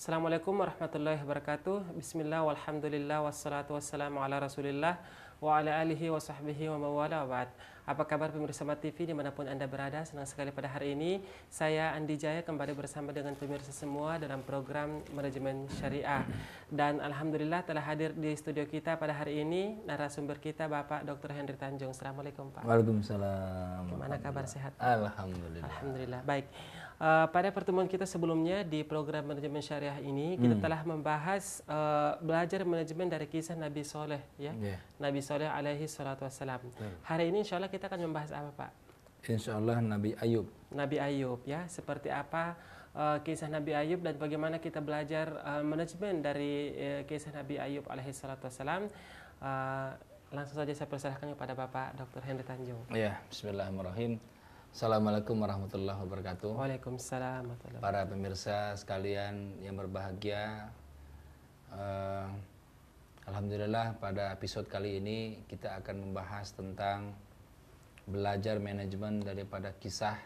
Assalamualaikum warahmatullahi wabarakatuh. Bismillah walhamdulillah wassalatu wassalamu ala rasulillah wa ala alihi wa sahbihi wa mawala wa ba'd. Apa kabar pemirsa Mat TV dimanapun Anda berada? Senang sekali pada hari ini saya Andi Jaya kembali bersama dengan pemirsa semua dalam program Manajemen Syariah. Dan Alhamdulillah telah hadir di studio kita pada hari ini narasumber kita Bapak Dr. Henry Tanjung. Assalamualaikum Pak. Waalaikumsalam. Gimana kabar, sehat? Alhamdulillah. Alhamdulillah. Baik. Pada pertemuan kita sebelumnya di program Manajemen Syariah ini kita telah membahas belajar manajemen dari kisah Nabi Soleh, ya. Nabi Soleh alaihi salatu wassalam. Hari ini insya Allah kita akan membahas apa, Pak? Insya Allah Nabi Ayub. Nabi Ayub, ya. Seperti apa kisah Nabi Ayub dan bagaimana kita belajar manajemen dari kisah Nabi Ayub alaihi salatu wassalam. Langsung saja saya persilahkan kepada Bapak Dr. Henry Tanjung. Ya, Bismillahirrahmanirrahim. Assalamualaikum warahmatullahi wabarakatuh. Waalaikumsalam warahmatullahi wabarakatuh. Para pemirsa sekalian yang berbahagia, Alhamdulillah pada episode kali ini kita akan membahas tentang belajar manajemen daripada kisah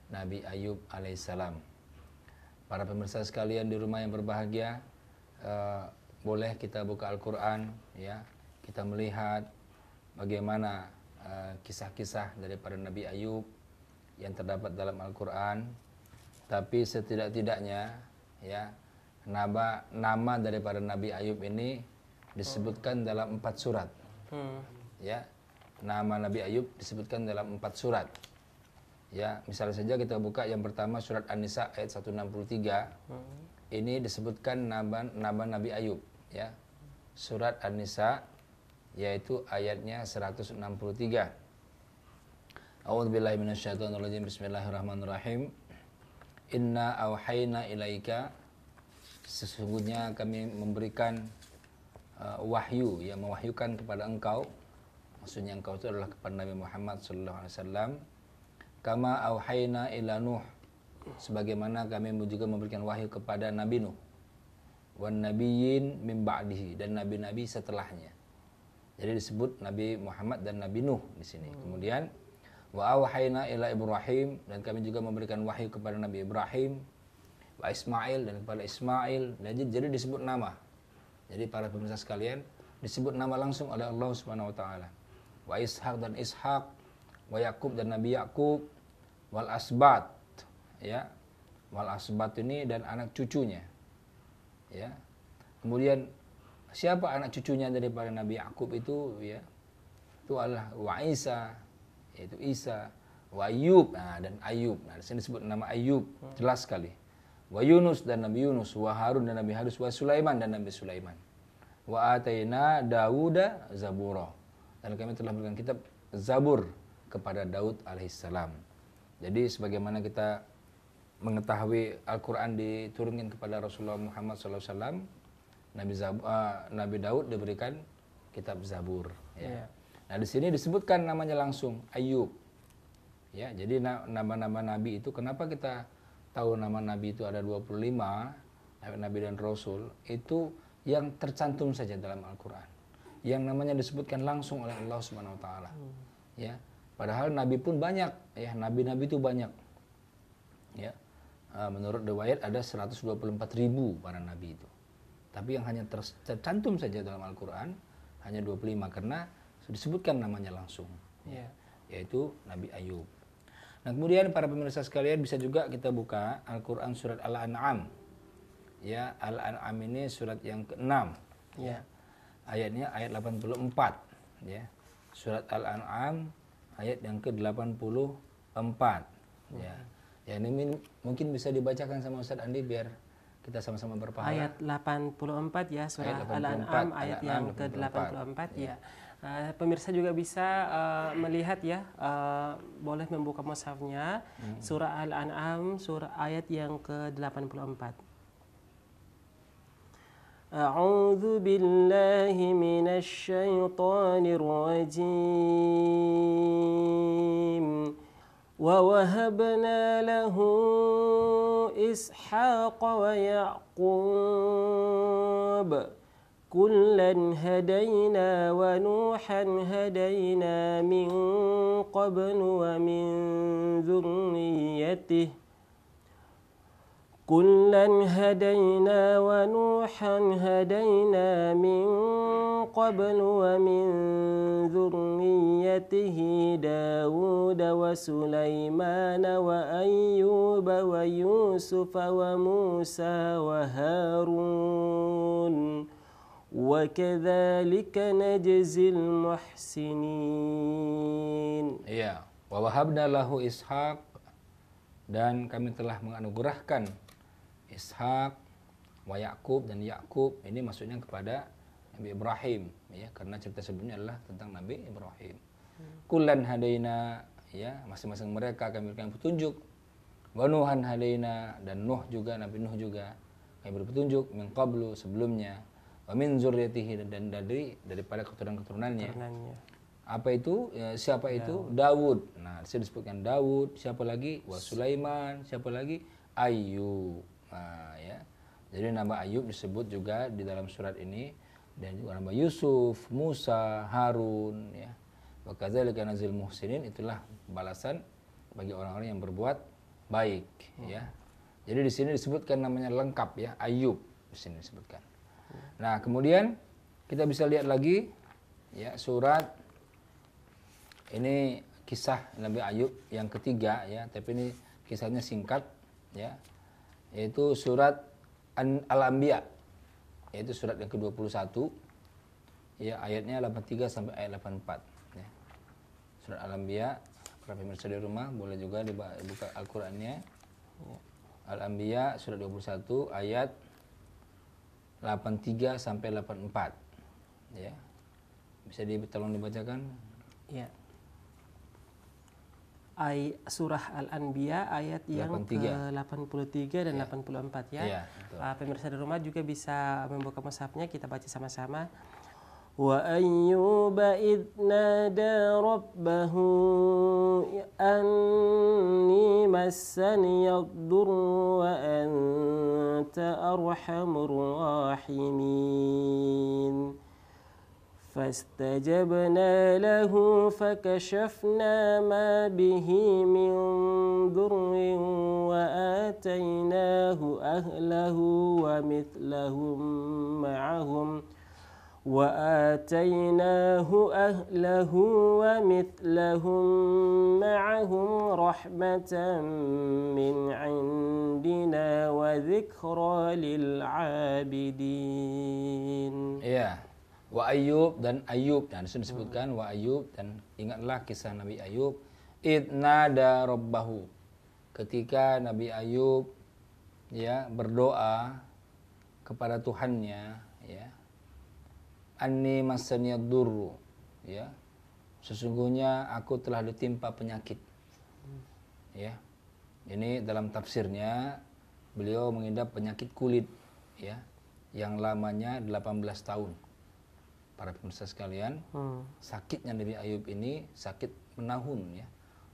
Nabi Ayub alaihissalam. Para pemirsa sekalian di rumah yang berbahagia, boleh kita buka Al-Quran, ya, kita melihat bagaimana kisah-kisah daripada Nabi Ayub yang terdapat dalam Al-Quran. Tapi setidak-tidaknya, ya, nama daripada Nabi Ayub ini disebutkan dalam 4 surat. Ya, nama Nabi Ayub disebutkan dalam 4 surat. Ya, misalnya saja kita buka yang pertama surat An-Nisa ayat 163. Ini disebutkan nama Nabi Ayub, ya. Surat An-Nisa yaitu ayatnya 163. A'udzubillahi minasyaitonirrajim. Bismillahirrahmanirrahim. Inna auhayna ilaika, sesungguhnya kami memberikan wahyu, ya, mewahyukan kepada engkau. Maksudnya engkau itu adalah kepada Nabi Muhammad sallallahu alaihi wasallam. Kama auhayna ila Nuh, sebagaimana kami juga memberikan wahyu kepada Nabi Nuh. Wan nabiyyin min ba'dihi, dan nabi-nabi setelahnya. Jadi disebut Nabi Muhammad dan Nabi Nuh di sini. Kemudian wa auhayna ila Ibrahim, dan kami juga memberikan wahyu kepada Nabi Ibrahim, wa Ismail, dan kepada Ismail. Jadi disebut nama. Jadi para pemirsa sekalian, disebut nama langsung oleh Allah Subhanahu wa taala. Wa Ishaq, dan Ishaq, wa Yakub, dan Nabi Yakub, wal asbat, ya. Wal asbat ini dan anak cucunya. Ya. Kemudian siapa anak cucunya daripada Nabi Yakub itu, ya? Itu adalah wa Isa, yaitu Isa, wa Ayub, dan Ayub. Nah, di sini disebut nama Ayub, jelas sekali. Wa Yunus, dan Nabi Yunus, wa Harun, dan Nabi Harun, wa Sulaiman, dan Nabi Sulaiman. Wa ataina Dauda zabura, dan kami telah memberikan kitab Zabur kepada Daud alaihissalam. Jadi sebagaimana kita mengetahui Al-Quran diturunkan kepada Rasulullah Muhammad SAW, Nabi Daud diberikan kitab Zabur, ya. Nah, di sini disebutkan namanya langsung Ayub. Ya, jadi nama-nama nabi itu, kenapa kita tahu nama nabi itu ada 25, nabi dan rasul, itu yang tercantum saja dalam Al-Qur'an. Yang namanya disebutkan langsung oleh Allah Subhanahu wa taala. Ya. Padahal nabi pun banyak, ya, nabi-nabi itu banyak. Ya. Menurut riwayat ada 124.000 para nabi itu. Tapi yang hanya tercantum saja dalam Al-Qur'an hanya 25, karena disebutkan namanya langsung, ya, yaitu Nabi Ayub. Nah, kemudian para pemirsa sekalian bisa juga kita buka Al-Quran surat Al-An'am. Ya, Al-An'am ini surat yang ke-6. Ya. Ayatnya ayat 84, ya. Surat Al-An'am ayat yang ke-84. Ya. Ya, ini mungkin bisa dibacakan sama Ustaz Andi biar kita sama-sama berpahala. Ayat 84, ya, surah Al-An'am ayat yang ke-84, ya. Pemirsa juga bisa melihat, ya, boleh membuka mushafnya, surah Al-An'am, surah ayat yang ke-84. A'udzu billahi minasy syaithanir rajim. Wa wahabna lahu Ishaq wa Ya'qub kullan hadaina wa Nuhan hadaina min qablu wa min dzurriyyatihi كلا هدينا ونوحا هدينا من قبل ومن ذريته داود وسليمان وأيوب ويوسف وموسى وهارون وكذلك نجزي المحسنين. Iya, wa wahabna lahu Ishaq, dan kami telah menganugerahkan Ishak, wa Yakub, dan Yakub ini maksudnya kepada Nabi Ibrahim, ya, karena cerita sebelumnya adalah tentang Nabi Ibrahim. Kullan hadaina, ya, masing-masing mereka kami berikan petunjuk. Wa Nuhan hadaina, dan Nuh juga, Nabi Nuh juga kami beri petunjuk, min qablu, sebelumnya. Wa min zurriyatihi, dan daripada keturunan-keturunannya. Apa itu? Ya, siapa itu? Daud. Nah, saya disebutkan Daud, siapa lagi? Wa Sulaiman, siapa lagi? Ayub. Nah, ya. Jadi nama Ayub disebut juga di dalam surat ini, dan juga nama Yusuf, Musa, Harun, ya. Wa kadzalika nazil muhsinin, itulah balasan bagi orang-orang yang berbuat baik, ya. Jadi di sini disebutkan namanya lengkap, ya, Ayub di sini disebutkan. Nah, kemudian kita bisa lihat lagi, ya, surat ini kisah Nabi Ayub yang ketiga, ya, tapi ini kisahnya singkat, ya, yaitu surat Al-Anbiya, yaitu surat yang ke-21, ya, ayatnya 83 sampai ayat 84, ya. Surat Al-Anbiya, para pemirsa di rumah boleh juga dibuka Al-Qur'annya. Al-Anbiya surat 21 ayat 83 sampai 84, ya. Bisa tolong dibacakan? Ya. Surah Al-Anbiya ayat yang ke-83 dan 84, ya. Ya, pemirsa di rumah juga bisa membuka mushafnya, kita baca sama-sama. Wa ayyuba idh nada rabbahu anni massaniyad durru wa anta arhamur rahimin. فاستجبنا له فكشفنا ما به من ضر وآتيناه أهله ومثلهم معهم رحمة من عندنا وذكرى للعابدين. Iya. Wa Ayub, dan Ayub, dan disebutkan wa Ayub, dan ingatlah kisah Nabi Ayub, idnada rabbahu, ketika Nabi Ayub, ya, berdoa kepada Tuhannya, ya, anni massaniyad durru, ya, sesungguhnya aku telah ditimpa penyakit, ya. Ini dalam tafsirnya beliau mengidap penyakit kulit, ya, yang lamanya 18 tahun. Para pemirsa sekalian, sakitnya Nabi Ayub ini sakit menahun, ya,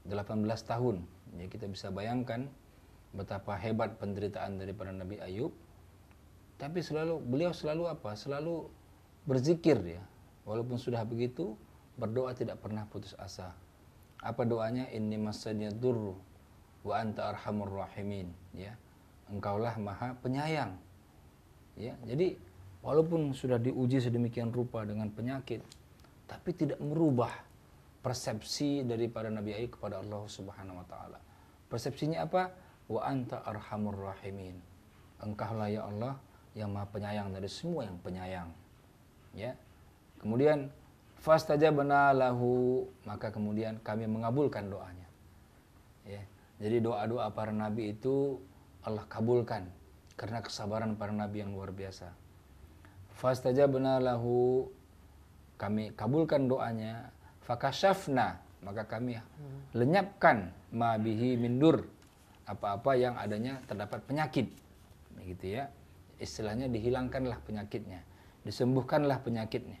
18 tahun. Ya, kita bisa bayangkan betapa hebat penderitaan daripada Nabi Ayub. Tapi beliau selalu apa? Selalu berzikir, ya. Walaupun sudah begitu, berdoa tidak pernah putus asa. Apa doanya? Inni massaniyad durru wa anta arhamur rahimin, ya. Engkaulah Maha Penyayang. Ya, jadi walaupun sudah diuji sedemikian rupa dengan penyakit, tapi tidak merubah persepsi daripada Nabi Ayub kepada Allah Subhanahu wa taala. Persepsinya apa? Wa anta arhamur rahimin. Engkaulah ya Allah yang Maha Penyayang dari semua yang penyayang. Ya. Kemudian fastajabna lahu, maka kemudian kami mengabulkan doanya. Ya. Jadi doa-doa para nabi itu Allah kabulkan karena kesabaran para nabi yang luar biasa. Fastajabna lahu, kami kabulkan doanya. Fakashafna, maka kami lenyapkan ma bihi mindur, apa-apa yang adanya terdapat penyakit, begitu, ya. Istilahnya dihilangkanlah penyakitnya, disembuhkanlah penyakitnya.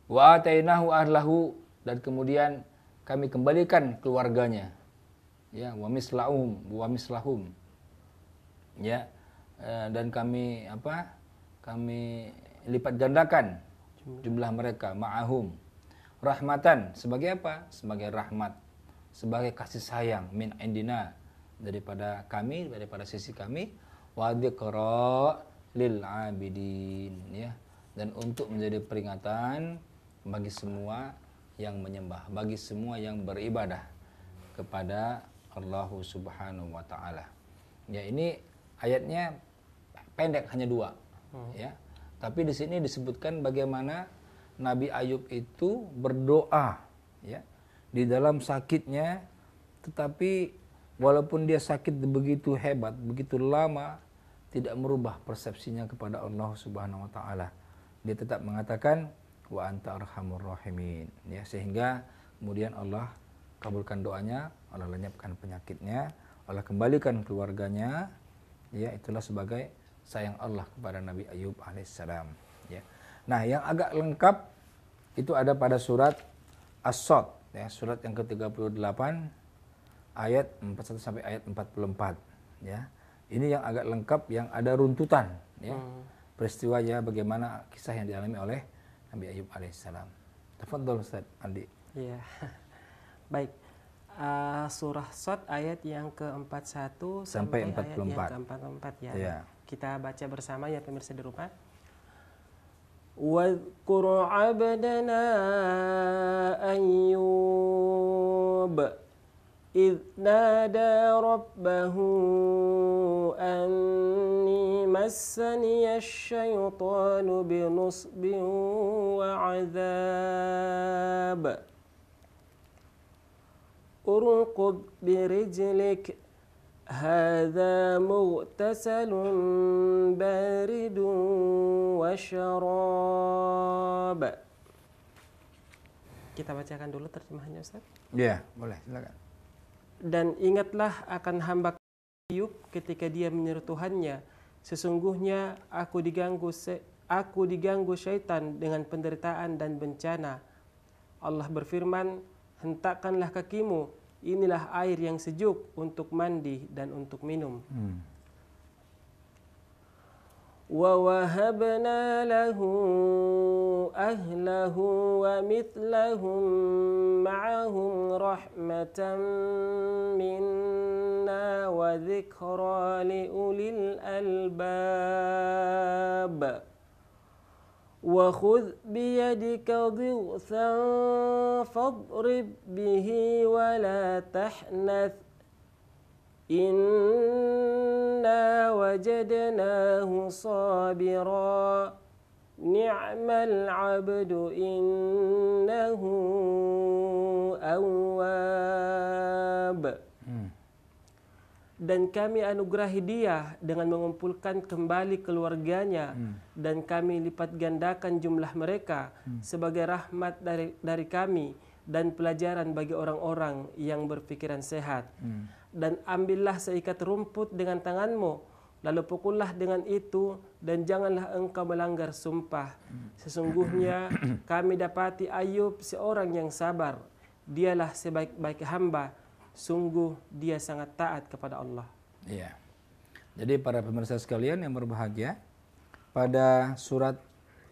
Wa atainahu ahlahu, dan kemudian kami kembalikan keluarganya, ya, wa mislahum, ya, dan kami kami lipat gandakan jumlah mereka, ma'ahum, rahmatan, sebagai apa? Sebagai rahmat, sebagai kasih sayang, min indina, daripada kami, daripada sisi kami, wa dzikra lil abidin, ya, dan untuk menjadi peringatan bagi semua yang menyembah, bagi semua yang beribadah kepada Allah Subhanahu wa taala. Ya, ini ayatnya pendek, hanya 2. Ya. Tapi di sini disebutkan bagaimana Nabi Ayub itu berdoa, ya, di dalam sakitnya, tetapi walaupun dia sakit begitu hebat, begitu lama, tidak merubah persepsinya kepada Allah Subhanahu wa taala. Dia tetap mengatakan wa anta arhamur rahimin, ya, sehingga kemudian Allah kabulkan doanya, Allah lenyapkan penyakitnya, Allah kembalikan keluarganya, ya, itulah sebagai sayang Allah kepada Nabi Ayub alaihissalam, ya. Nah, yang agak lengkap itu ada pada surat As-Sad, ya, surat yang ke-38 ayat 41 sampai ayat 44, ya. Ini yang agak lengkap, yang ada runtutan, ya. Peristiwanya bagaimana kisah yang dialami oleh Nabi Ayub alaihissalam. Tafadhol Ustaz Andi. Iya. Baik. Surah Sad ayat yang ke-41 sampai 44. ayat yang ke-44, ya. Ya. Kita baca bersama ya pemirsa di rumah. Wadhkur 'abdana Ayyub idh nada rabbahu anni massaniya asyaitanu binusbin wa 'adzab. Urqub birijlik hadza mughtasalun baridun wa syarab. Kita bacakan dulu terjemahannya, Ustaz. Ya, boleh, silakan. Dan ingatlah akan hamba Ayub ketika dia menyeru Tuhannya, sesungguhnya aku diganggu syaitan dengan penderitaan dan bencana. Allah berfirman, hentakkanlah kakimu, inilah air yang sejuk untuk mandi dan untuk minum. Wa wahabna lahu ahlahu wa mithlahum ma'ahum rahmatan minna wa dzikra li ulil albab. وخذ بيدك ضغثا فاضرب به ولا تحنث إنا وجدناه صابرا نعم العبد إنه أواب. Dan kami anugerahi dia dengan mengumpulkan kembali keluarganya, dan kami lipat gandakan jumlah mereka sebagai rahmat dari kami dan pelajaran bagi orang-orang yang berpikiran sehat. Dan ambillah seikat rumput dengan tanganmu, lalu pukullah dengan itu, dan janganlah engkau melanggar sumpah. Sesungguhnya kami dapati Ayub seorang yang sabar, dialah sebaik-baik hamba, sungguh dia sangat taat kepada Allah. Iya. Jadi para pemirsa sekalian yang berbahagia, pada surat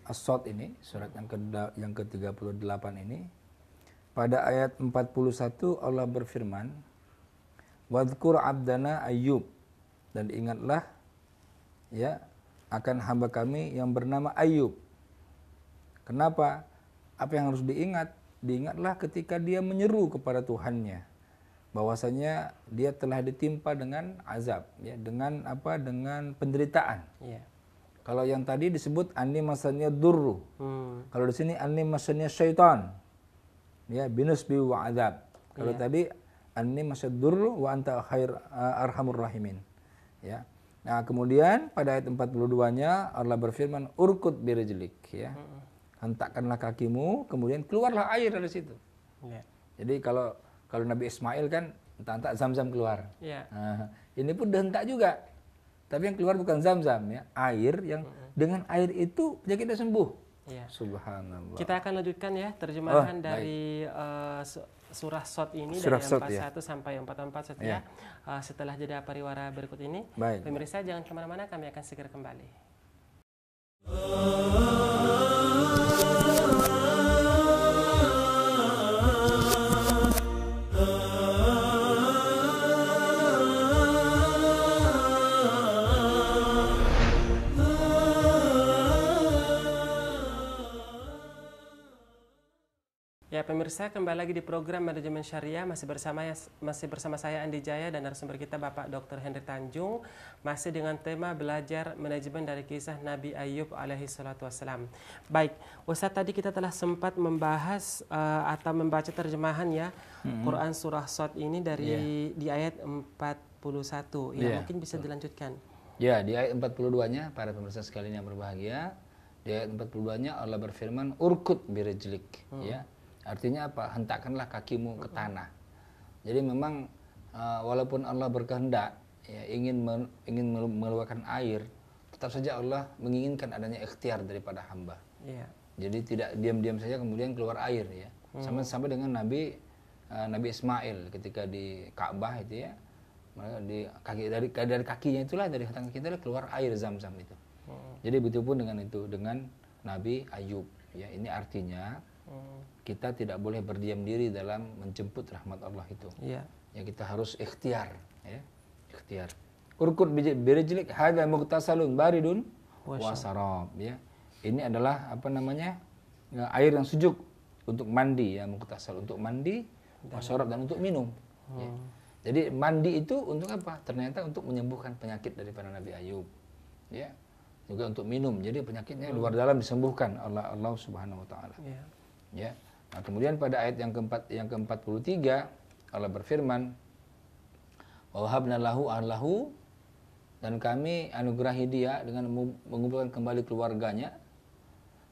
As-Sad ini, surat yang ke-38 ini, pada ayat 41 Allah berfirman, wadhkur 'abdana Ayyub, dan ingatlah, ya, akan hamba kami yang bernama Ayub. Kenapa? Apa yang harus diingat? Diingatlah ketika dia menyeru kepada Tuhannya, bahwasanya dia telah ditimpa dengan azab, ya, dengan apa? Dengan penderitaan. Yeah. Kalau yang tadi disebut anni masanya durru. Kalau di sini anni masanya syaitan. Ya, binusbi wa azab. Kalau tadi anni masad durru wa anta arhamur rahimin. Ya. Nah, kemudian pada ayat 42-nya Allah berfirman urkut birijlik, ya. Hentakkanlah kakimu, kemudian keluarlah air dari situ. Yeah. Jadi kalau Nabi Ismail kan hentak Zam-Zam keluar. Yeah. Nah, ini pun dihentak juga. Tapi yang keluar bukan Zam-Zam, ya, air yang dengan air itu penyakitnya sembuh. Yeah. Subhanallah. Kita akan lanjutkan ya terjemahan dari surah Sad ini, surah dari 41 sampai 44 setelah setelah jeda pariwara berikut ini. Baik. Pemirsa jangan kemana-mana, kami akan segera kembali. pemirsa, kembali lagi di program Manajemen Syariah, masih bersama saya Andi Jaya dan narasumber kita Bapak Dr. Henry Tanjung, masih dengan tema belajar manajemen dari kisah Nabi Ayub alaihi salatu wassalam. Baik, Ustaz, tadi kita telah sempat membahas atau membaca terjemahan ya Quran surah Shad ini dari di ayat 41. Ya, mungkin bisa dilanjutkan. Ya, di ayat 42-nya para pemirsa sekalian yang berbahagia, di ayat 42-nya Allah berfirman urkut birejlik, ya. Artinya apa? Hentakkanlah kakimu ke tanah. Jadi memang walaupun Allah berkehendak ya, ingin mengeluarkan air, tetap saja Allah menginginkan adanya ikhtiar daripada hamba. Jadi tidak diam-diam saja kemudian keluar air ya. Sampai dengan Nabi Ismail ketika di Ka'bah itu ya, di dari kakinya itulah, dari tangan kita keluar air Zam-Zam itu. Jadi begitu pun dengan Nabi Ayub ya. Ini artinya kita tidak boleh berdiam diri dalam menjemput rahmat Allah itu. Ya, kita harus ikhtiar ya. Ikhtiar. Urkut birejlik hadza mughtasalun baridun wa sarab ya. Ini adalah air yang sejuk untuk mandi ya, mughtasal untuk mandi, wa sarab dan untuk minum ya. Jadi mandi itu untuk apa? Ternyata untuk menyembuhkan penyakit daripada Nabi Ayub. Ya. Juga untuk minum. Jadi penyakitnya luar dalam disembuhkan oleh Allah Subhanahu wa taala. Ya. Nah, kemudian pada ayat yang ke-43 Allah berfirman, "Wa wahabna lahu ahlahu," dan kami anugerahi dia dengan mengumpulkan kembali keluarganya.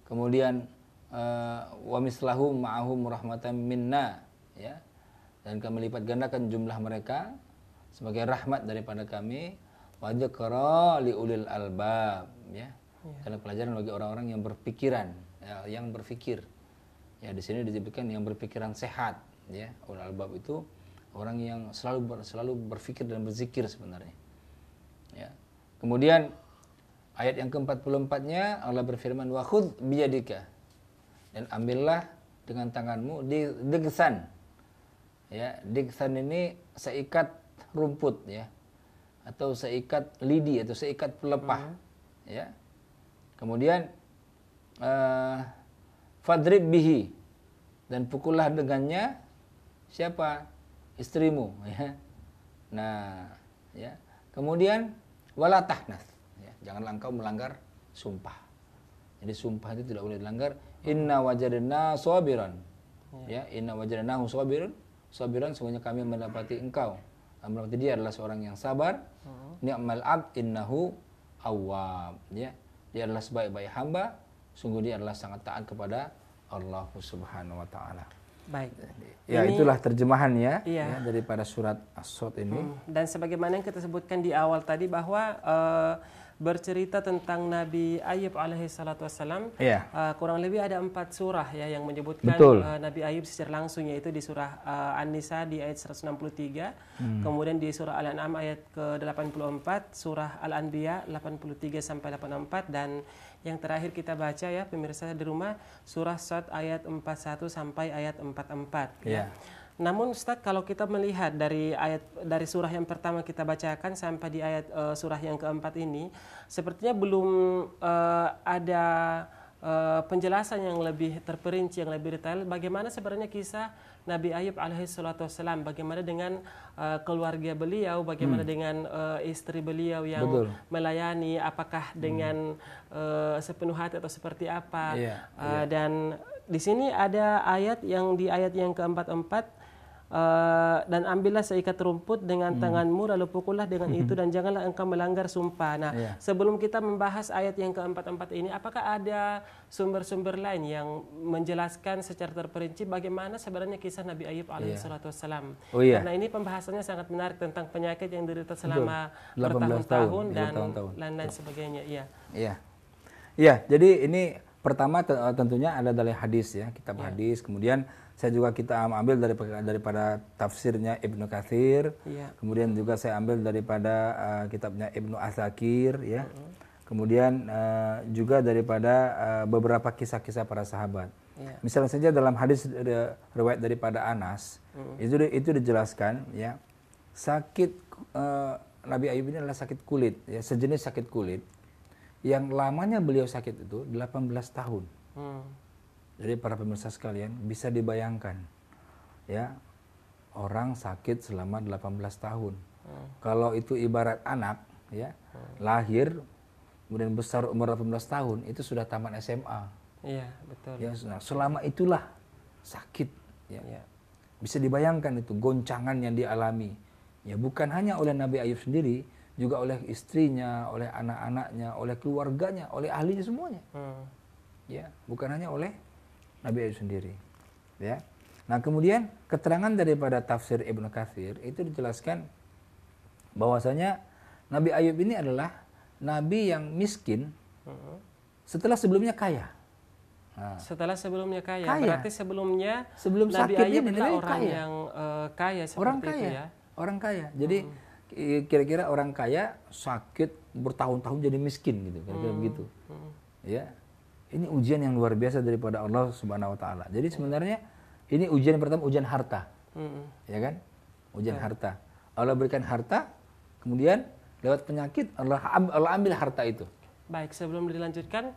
Kemudian wa mislahu ma'ahum rahmatan minna ya. Dan kami lipat gandakan jumlah mereka sebagai rahmat daripada kami, wa dzikra liulil albab ya. Karena pelajaran bagi orang-orang yang berpikiran ya, yang berfikir. Ya, di sini disebutkan yang berpikiran sehat ya. Ulul albab itu orang yang selalu berfikir dan berzikir sebenarnya. Ya. Kemudian ayat yang ke-44-nya Allah berfirman wa khudh biyadika, dan ambillah dengan tanganmu digsan. Ya, digsan ini seikat rumput ya, atau seikat lidi atau seikat pelepah ya. Kemudian fadrib bihi, dan pukullah dengannya siapa? Istrimu ya. Nah ya. Kemudian wala tahnas ya, janganlah engkau melanggar sumpah. Jadi sumpah itu tidak boleh dilanggar. Inna wajadna sabiran ya, inna wajadnahu sabiran, sungguhnya kami mendapati engkau, mendapati dia adalah seorang yang sabar. Ni'mal abd innahu awwab ya. Dia adalah sebaik-baik hamba, sungguh dia adalah sangat taat kepada Allah Subhanahu wa taala. Baik. Ya, itulah terjemahannya ya, daripada surat As-Shad ini. Dan sebagaimana yang kita sebutkan di awal tadi bahwa bercerita tentang Nabi Ayub alaihi salatu wassalam, kurang lebih ada 4 surah ya yang menyebutkan Nabi Ayub secara langsung, yaitu di surah An-Nisa di ayat 163, kemudian di surah Al-An'am ayat ke-84, surah Al-Anbiya 83 sampai 84, dan yang terakhir kita baca ya pemirsa di rumah, surah Shad ayat 41 sampai ayat 44 ya. Namun Ustadz, kalau kita melihat dari surah yang pertama kita bacakan sampai di ayat surah yang keempat ini, sepertinya belum ada penjelasan yang lebih terperinci, yang lebih detail bagaimana sebenarnya kisah Nabi Ayub alaihi salatu wassalam, bagaimana dengan keluarga beliau, bagaimana dengan istri beliau yang melayani, apakah dengan sepenuh hati atau seperti apa. Dan di sini ada ayat yang di ayat yang keempat, dan ambillah seikat rumput dengan tanganmu, lalu pukullah dengan itu, dan janganlah engkau melanggar sumpah. Nah, sebelum kita membahas ayat yang keempat ini, apakah ada sumber-sumber lain yang menjelaskan secara terperinci bagaimana sebenarnya kisah Nabi Ayub alaihi salatu wassalam? Karena ini pembahasannya sangat menarik tentang penyakit yang diderita selama bertahun-tahun dan lain-lain sebagainya. Iya, jadi ini pertama tentunya ada dari hadis ya, kitab hadis. Kemudian kita ambil daripada tafsirnya Ibnu Katsir. Kemudian juga saya ambil daripada kitabnya Ibnu Asakir ya. Kemudian juga daripada beberapa kisah-kisah para sahabat. Misalnya saja dalam hadis riwayat daripada Anas, itu dijelaskan ya, sakit Nabi Ayub ini adalah sakit kulit ya, sejenis sakit kulit yang lamanya beliau sakit itu 18 tahun. Jadi para pemirsa sekalian, bisa dibayangkan ya, orang sakit selama 18 tahun. Kalau itu ibarat anak ya, lahir kemudian besar umur 18 tahun, itu sudah tamat SMA. Iya, betul. Ya, selama itulah sakit ya. Iya. Bisa dibayangkan itu goncangan yang dialami. Ya, bukan hanya oleh Nabi Ayub sendiri, juga oleh istrinya, oleh anak-anaknya, oleh keluarganya, oleh ahlinya semuanya. Ya, bukan hanya oleh Nabi Ayub sendiri. Ya. Nah, kemudian keterangan daripada tafsir Ibnu Katsir itu dijelaskan bahwasanya Nabi Ayub ini adalah nabi yang miskin setelah sebelumnya kaya. Nah, Setelah sebelumnya kaya. Kaya. Berarti sebelum Sebelum Nabi sakit Ayub ini, adalah Nabi orang kaya. yang kaya seperti Orang itu kaya, ya. orang kaya. Jadi kira-kira orang kaya sakit bertahun-tahun jadi miskin gitu, kira-kira begitu. Ya, ini ujian yang luar biasa daripada Allah Subhanahu Wa Taala. Jadi sebenarnya ini ujian pertama, ujian harta, ya kan? Ujian harta. Allah berikan harta, kemudian lewat penyakit Allah ambil harta itu. Baik, sebelum dilanjutkan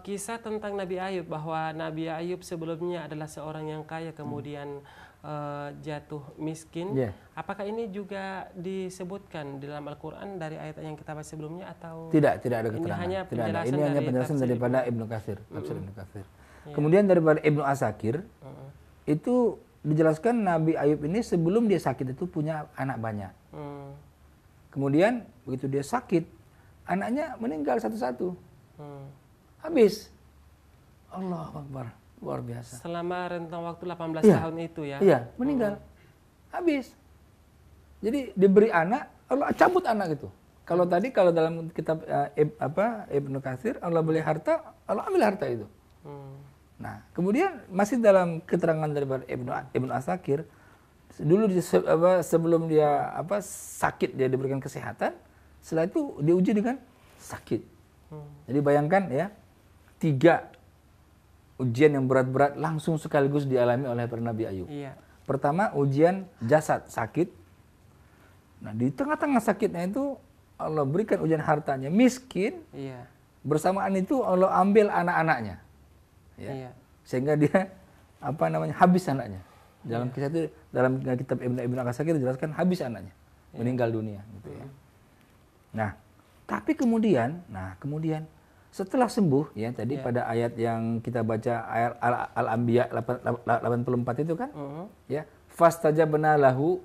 kisah tentang Nabi Ayub, bahwa Nabi Ayub sebelumnya adalah seorang yang kaya kemudian jatuh miskin. Yeah. Apakah ini juga disebutkan di dalam Al-Quran dari ayat yang kita baca sebelumnya atau Tidak ada ini keterangan. hanya Tidak ada. penjelasan Ini hanya dari penjelasan tafsir daripada Ibnu Katsir, tafsir Ibnu Katsir. Iya. Kemudian daripada Ibnu Asakir itu dijelaskan Nabi Ayub ini sebelum dia sakit itu punya anak banyak. Kemudian begitu dia sakit, anaknya meninggal satu-satu. Habis. Allahu Akbar, luar biasa. Selama rentang waktu 18 Iya. tahun itu ya. Iya, meninggal. Habis. Jadi diberi anak, Allah cabut anak itu. Kalau tadi kalau dalam kitab Ibnu Katsir, Allah beli harta, Allah ambil harta itu. Nah, kemudian masih dalam keterangan daripada Ibnu Asakir, dulu sebelum dia sakit, dia diberikan kesehatan, setelah itu diuji dengan sakit. Jadi bayangkan ya, 3 ujian yang berat-berat langsung sekaligus dialami oleh para Nabi Ayub. Iya. Pertama, ujian jasad, sakit. Nah, di tengah-tengah sakitnya itu Allah berikan ujian hartanya, miskin. Iya. Bersamaan itu Allah ambil anak-anaknya. Ya. Iya. Sehingga dia habis anaknya. Dalam kisah itu, dalam kitab Ibnu Asakir dijelaskan habis anaknya, meninggal dunia gitu ya. Nah, tapi kemudian setelah sembuh ya tadi pada ayat yang kita baca, ayat Al-Anbiya 84 itu kan, ya, fastajabna lahu,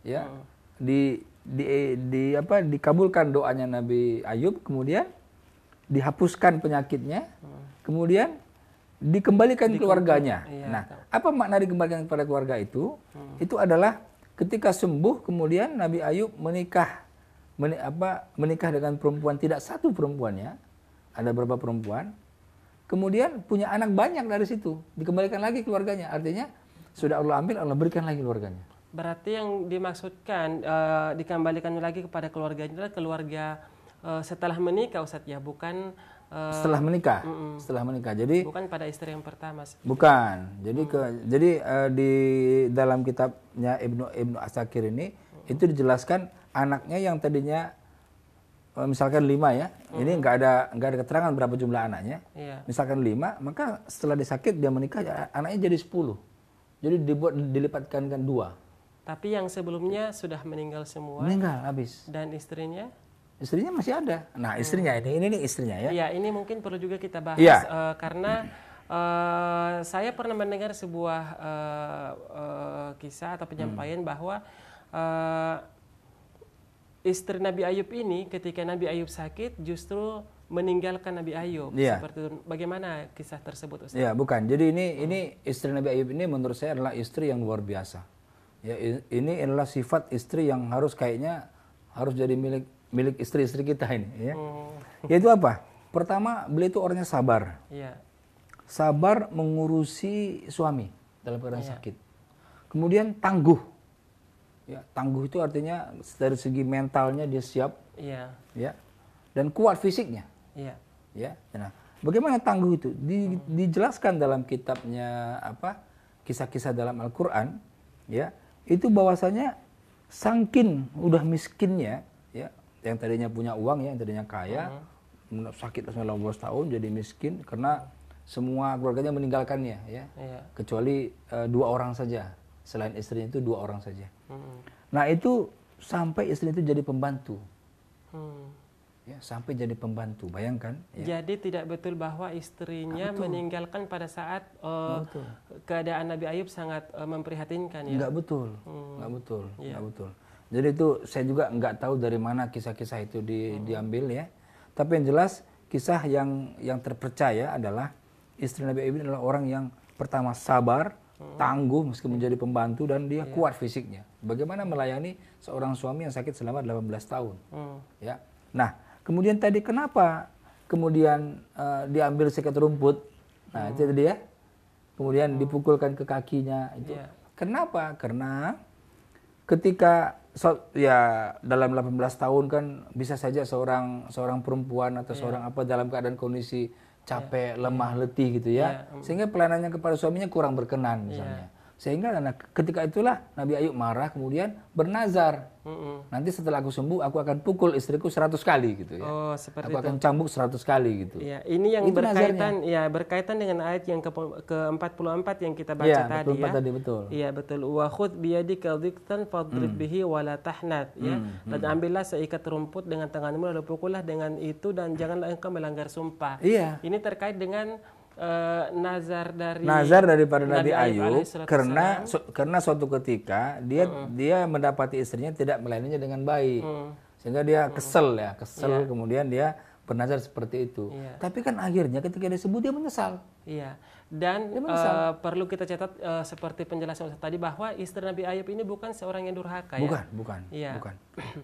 ya, dikabulkan doanya Nabi Ayub, kemudian dihapuskan penyakitnya, kemudian dikembalikan keluarganya. Iya, Nah, apa makna dikembalikan kepada keluarga itu? Itu adalah ketika sembuh kemudian Nabi Ayub menikah dengan perempuan, tidak satu perempuannya, ada beberapa perempuan. Kemudian punya anak banyak dari situ, dikembalikan lagi keluarganya. Artinya sudah Allah ambil, Allah berikan lagi keluarganya. Berarti yang dimaksudkan dikembalikan lagi kepada keluarganya adalah keluarga setelah menikah, Ustadz ya, bukan setelah menikah. Setelah menikah. Jadi bukan pada istri yang pertama. Bukan. Jadi di dalam kitabnya Ibnu Asakir ini itu dijelaskan anaknya yang tadinya misalkan 5 ya. Ini nggak ada keterangan berapa jumlah anaknya. Iya. Misalkan 5, maka setelah disakit dia menikah, anaknya jadi 10. Jadi dilipatkan kan 2. Tapi yang sebelumnya sudah meninggal semua. Meninggal habis. Dan istrinya? Istrinya masih ada. Nah, istrinya ini istrinya ya. Iya, ini mungkin perlu juga kita bahas karena saya pernah mendengar sebuah kisah atau penyampaian bahwa istri Nabi Ayub ini ketika Nabi Ayub sakit justru meninggalkan Nabi Ayub. Iya. Seperti itu. Bagaimana kisah tersebut, Ustaz? Iya, bukan. Jadi ini istri Nabi Ayub ini menurut saya adalah istri yang luar biasa. Ya, ini adalah sifat istri yang kayaknya harus jadi milik istri-istri kita ini, ya. Yaitu apa? Pertama, beliau itu orangnya sabar. Iya. Sabar mengurusi suami dalam keadaan sakit. Kemudian tangguh. Ya, tangguh itu artinya dari segi mentalnya dia siap. Iya. Ya. Dan kuat fisiknya. Iya. Ya. Nah, bagaimana tangguh itu? Dijelaskan dalam kitabnya kisah-kisah dalam Al-Qur'an, ya. Itu bahwasanya saking udah miskinnya, ya, yang tadinya punya uang ya, yang tadinya kaya, sakit 18 tahun jadi miskin karena semua keluarganya meninggalkannya ya. Iya. Kecuali 2 orang saja. Selain istrinya itu 2 orang saja. Mm-mm. Nah, itu sampai istri itu jadi pembantu. Hmm. Ya, sampai jadi pembantu. Bayangkan ya. Jadi tidak betul bahwa istrinya meninggalkan pada saat Betul. keadaan Nabi Ayub sangat memprihatinkan ya. Enggak betul. Enggak betul. Iya. Enggak betul. Jadi itu saya juga enggak tahu dari mana kisah-kisah itu diambil ya. Tapi yang jelas kisah yang terpercaya adalah istri Nabi Ayub adalah orang yang pertama sabar, tangguh meski menjadi pembantu, dan dia kuat fisiknya. Bagaimana melayani seorang suami yang sakit selama 18 tahun. Ya. Nah, kemudian tadi kenapa kemudian diambil sikat rumput? Nah, itu tadi ya. Kemudian dipukulkan ke kakinya itu. Iya. Kenapa? Karena ketika ya dalam 18 tahun kan bisa saja seorang perempuan atau seorang apa dalam keadaan kondisi capek, lemah, letih gitu ya. Sehingga pelayanannya kepada suaminya kurang berkenan misalnya. Sehingga ketika itulah Nabi Ayub marah, kemudian bernazar. Nanti setelah aku sembuh, aku akan pukul istriku 100 kali gitu ya. Oh, seperti aku akan cambuk 100 kali gitu. Ya, ini yang Itu berkaitan berkaitan dengan ayat yang ke-44 yang kita baca tadi ya. Tadi betul. Iya, betul. Wa khudh biyadika dhiktan fadrib bihi wa la tahnat ya. Dan ambillah seikat rumput dengan tanganmu lalu pukullah dengan itu dan janganlah engkau melanggar sumpah. Iya. Ini terkait dengan nazar daripada Nabi Ayub karena suatu ketika dia mendapati istrinya tidak melayaninya dengan baik. Sehingga dia kesel kemudian dia bernazar seperti itu. Tapi kan akhirnya ketika dia sembuh dia menyesal. Iya. Dan perlu kita catat seperti penjelasan Ustaz tadi bahwa istri Nabi Ayub ini bukan seorang yang durhaka ya. Bukan.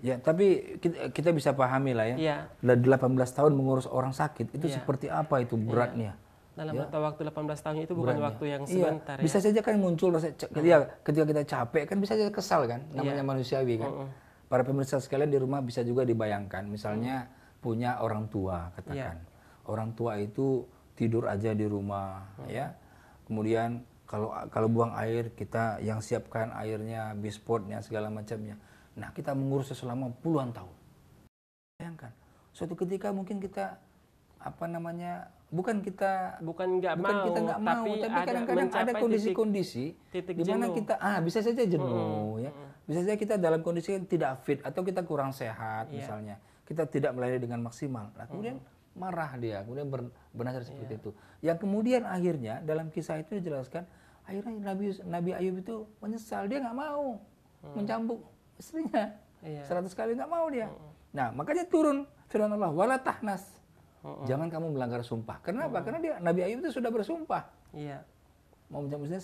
Ya, tapi kita bisa pahami lah ya. Iya. 18 tahun mengurus orang sakit itu seperti apa itu beratnya. Dalam waktu 18 tahun itu bukan waktu yang sebentar Bisa saja kan muncul rasa ketika kita capek kan bisa saja kesal kan, namanya manusiawi kan. Para pemirsa sekalian di rumah bisa juga dibayangkan, misalnya punya orang tua katakan. Orang tua itu tidur aja di rumah ya. Kemudian kalau buang air kita yang siapkan airnya, bispotnya segala macamnya. Nah, kita mengurusnya selama puluhan tahun. Bayangkan, suatu ketika mungkin kita bukan kita nggak mau, tapi kadang-kadang ada kondisi-kondisi di mana kita bisa saja jenuh ya. Bisa saja kita dalam kondisi yang tidak fit atau kita kurang sehat misalnya. Kita tidak melayani dengan maksimal. Nah, kemudian marah dia, kemudian bernazar seperti itu. Yang kemudian akhirnya dalam kisah itu dijelaskan, akhirnya Nabi Ayub itu menyesal, dia nggak mau mencambuk istrinya. 100 kali nggak mau dia. Nah, makanya turun firman Allah, wala tahnas. Jangan kamu melanggar sumpah. Kenapa? Karena Nabi Ayub itu sudah bersumpah. Iya. Mau mencambuk istrinya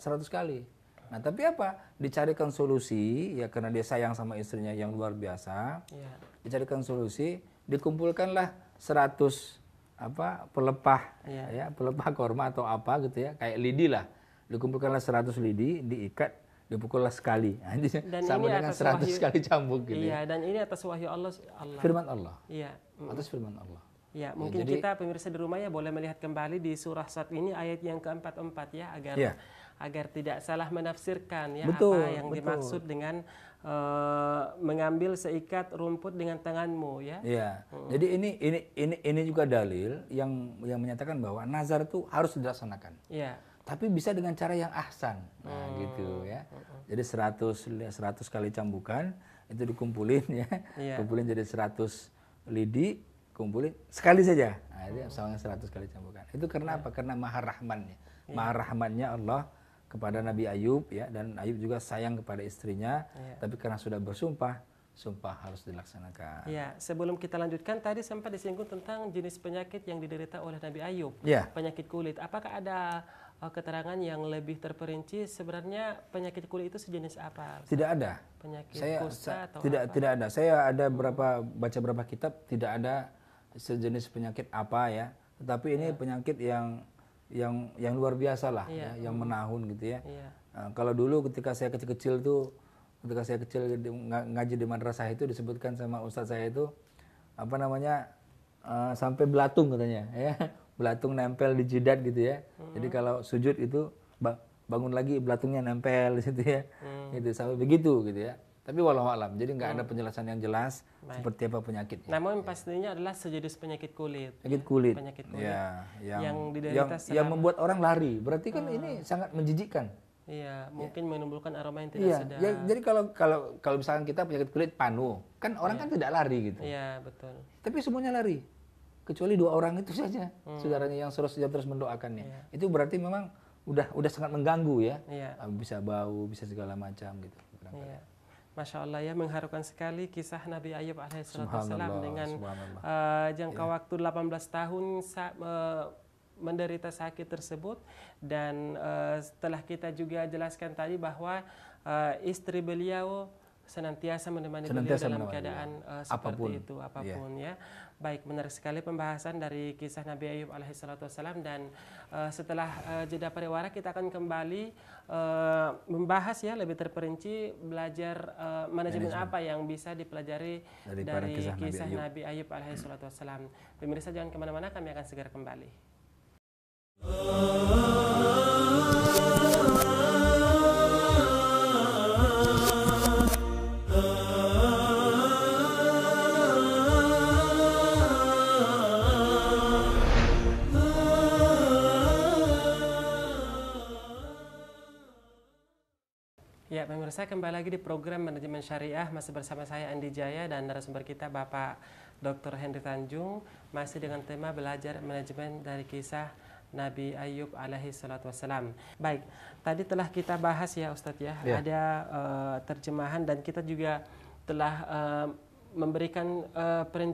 100 kali. Nah, tapi apa? Dicarikan solusi ya, karena dia sayang sama istrinya yang luar biasa. Iya. Dicarikan solusi, dikumpulkanlah 100 pelepah pelepah korma atau apa gitu ya, kayak lidi lah. Dikumpulkanlah 100 lidi, diikat, dipukullah sekali. Nah, sama dengan 100 kali cambuk gitu. Iya, dan ini atas wahyu Allah. Firman Allah. Iya. Atas firman Allah. Ya, mungkin kita pemirsa di rumah ya boleh melihat kembali di surah Sad ini ayat yang ke-44 ya, agar tidak salah menafsirkan ya apa yang dimaksud dengan mengambil seikat rumput dengan tanganmu ya. Iya. Jadi ini juga dalil yang menyatakan bahwa nazar itu harus dilaksanakan. Iya. Tapi bisa dengan cara yang ahsan. Nah, gitu ya. Jadi 100 kali cambukan itu dikumpulin ya. Kumpulin jadi 100 lidi, kumpulin sekali saja. Nah, itu sama 100 kali cambukan. Itu karena apa? Karena maha rahmannya. Maha rahmannya Allah kepada Nabi Ayub ya, dan Ayub juga sayang kepada istrinya, tapi karena sudah bersumpah, sumpah harus dilaksanakan. Ya, sebelum kita lanjutkan tadi sempat disinggung tentang jenis penyakit yang diderita oleh Nabi Ayub, penyakit kulit. Apakah ada keterangan yang lebih terperinci sebenarnya penyakit kulit itu sejenis apa? Tidak ada. Penyakit kusta atau tidak ada. Saya ada baca beberapa kitab, tidak ada sejenis penyakit apa ya. Tetapi ini penyakit yang luar biasa lah ya, yang menahun gitu ya. Nah, kalau dulu ketika saya kecil-kecil tuh, ngaji di madrasah itu disebutkan sama ustadz saya itu sampai belatung katanya ya. Belatung nempel di jidat gitu ya. Jadi kalau sujud itu bangun lagi belatungnya nempel di situ ya. Gitu sampai begitu gitu ya. Tapi walau alam, jadi nggak ada penjelasan yang jelas Baik. seperti apa penyakitnya. Namun pastinya adalah sejenis penyakit kulit. Penyakit kulit. Penyakit kulit. Ya, yang diderita yang membuat orang lari. Berarti kan ini sangat menjijikkan. Iya, mungkin menimbulkan aroma yang tidak Iya. sedap. Ya, jadi kalau misalkan kita penyakit kulit panu, kan orang kan tidak lari gitu. Iya, betul. Tapi semuanya lari. Kecuali 2 orang itu saja, saudaranya yang terus mendoakannya. Itu berarti memang udah sangat mengganggu ya. Iya. Bisa bau, bisa segala macam gitu. Iya. Masya Allah ya, mengharukan sekali kisah Nabi Ayub alaihissalam dengan jangka waktu 18 tahun menderita sakit tersebut. Dan setelah kita juga jelaskan tadi bahwa istri beliau senantiasa menemani beliau dalam keadaan seperti itu apapun ya. Baik, menarik sekali pembahasan dari kisah Nabi Ayub alaihissalam. Dan setelah jeda pariwara kita akan kembali membahas ya lebih terperinci, belajar manajemen apa yang bisa dipelajari dari kisah Nabi Ayub alaihissalam. Pemirsa jangan kemana-mana, kami akan segera kembali. Ya, pemirsa, kembali lagi di program Manajemen Syariah, masih bersama saya Andi Jaya dan narasumber kita Bapak Dr. Henry Tanjung, masih dengan tema belajar manajemen dari kisah Nabi Ayub alaihissalam. Baik, tadi telah kita bahas ya Ustadz ya, ada terjemahan dan kita juga telah memberikan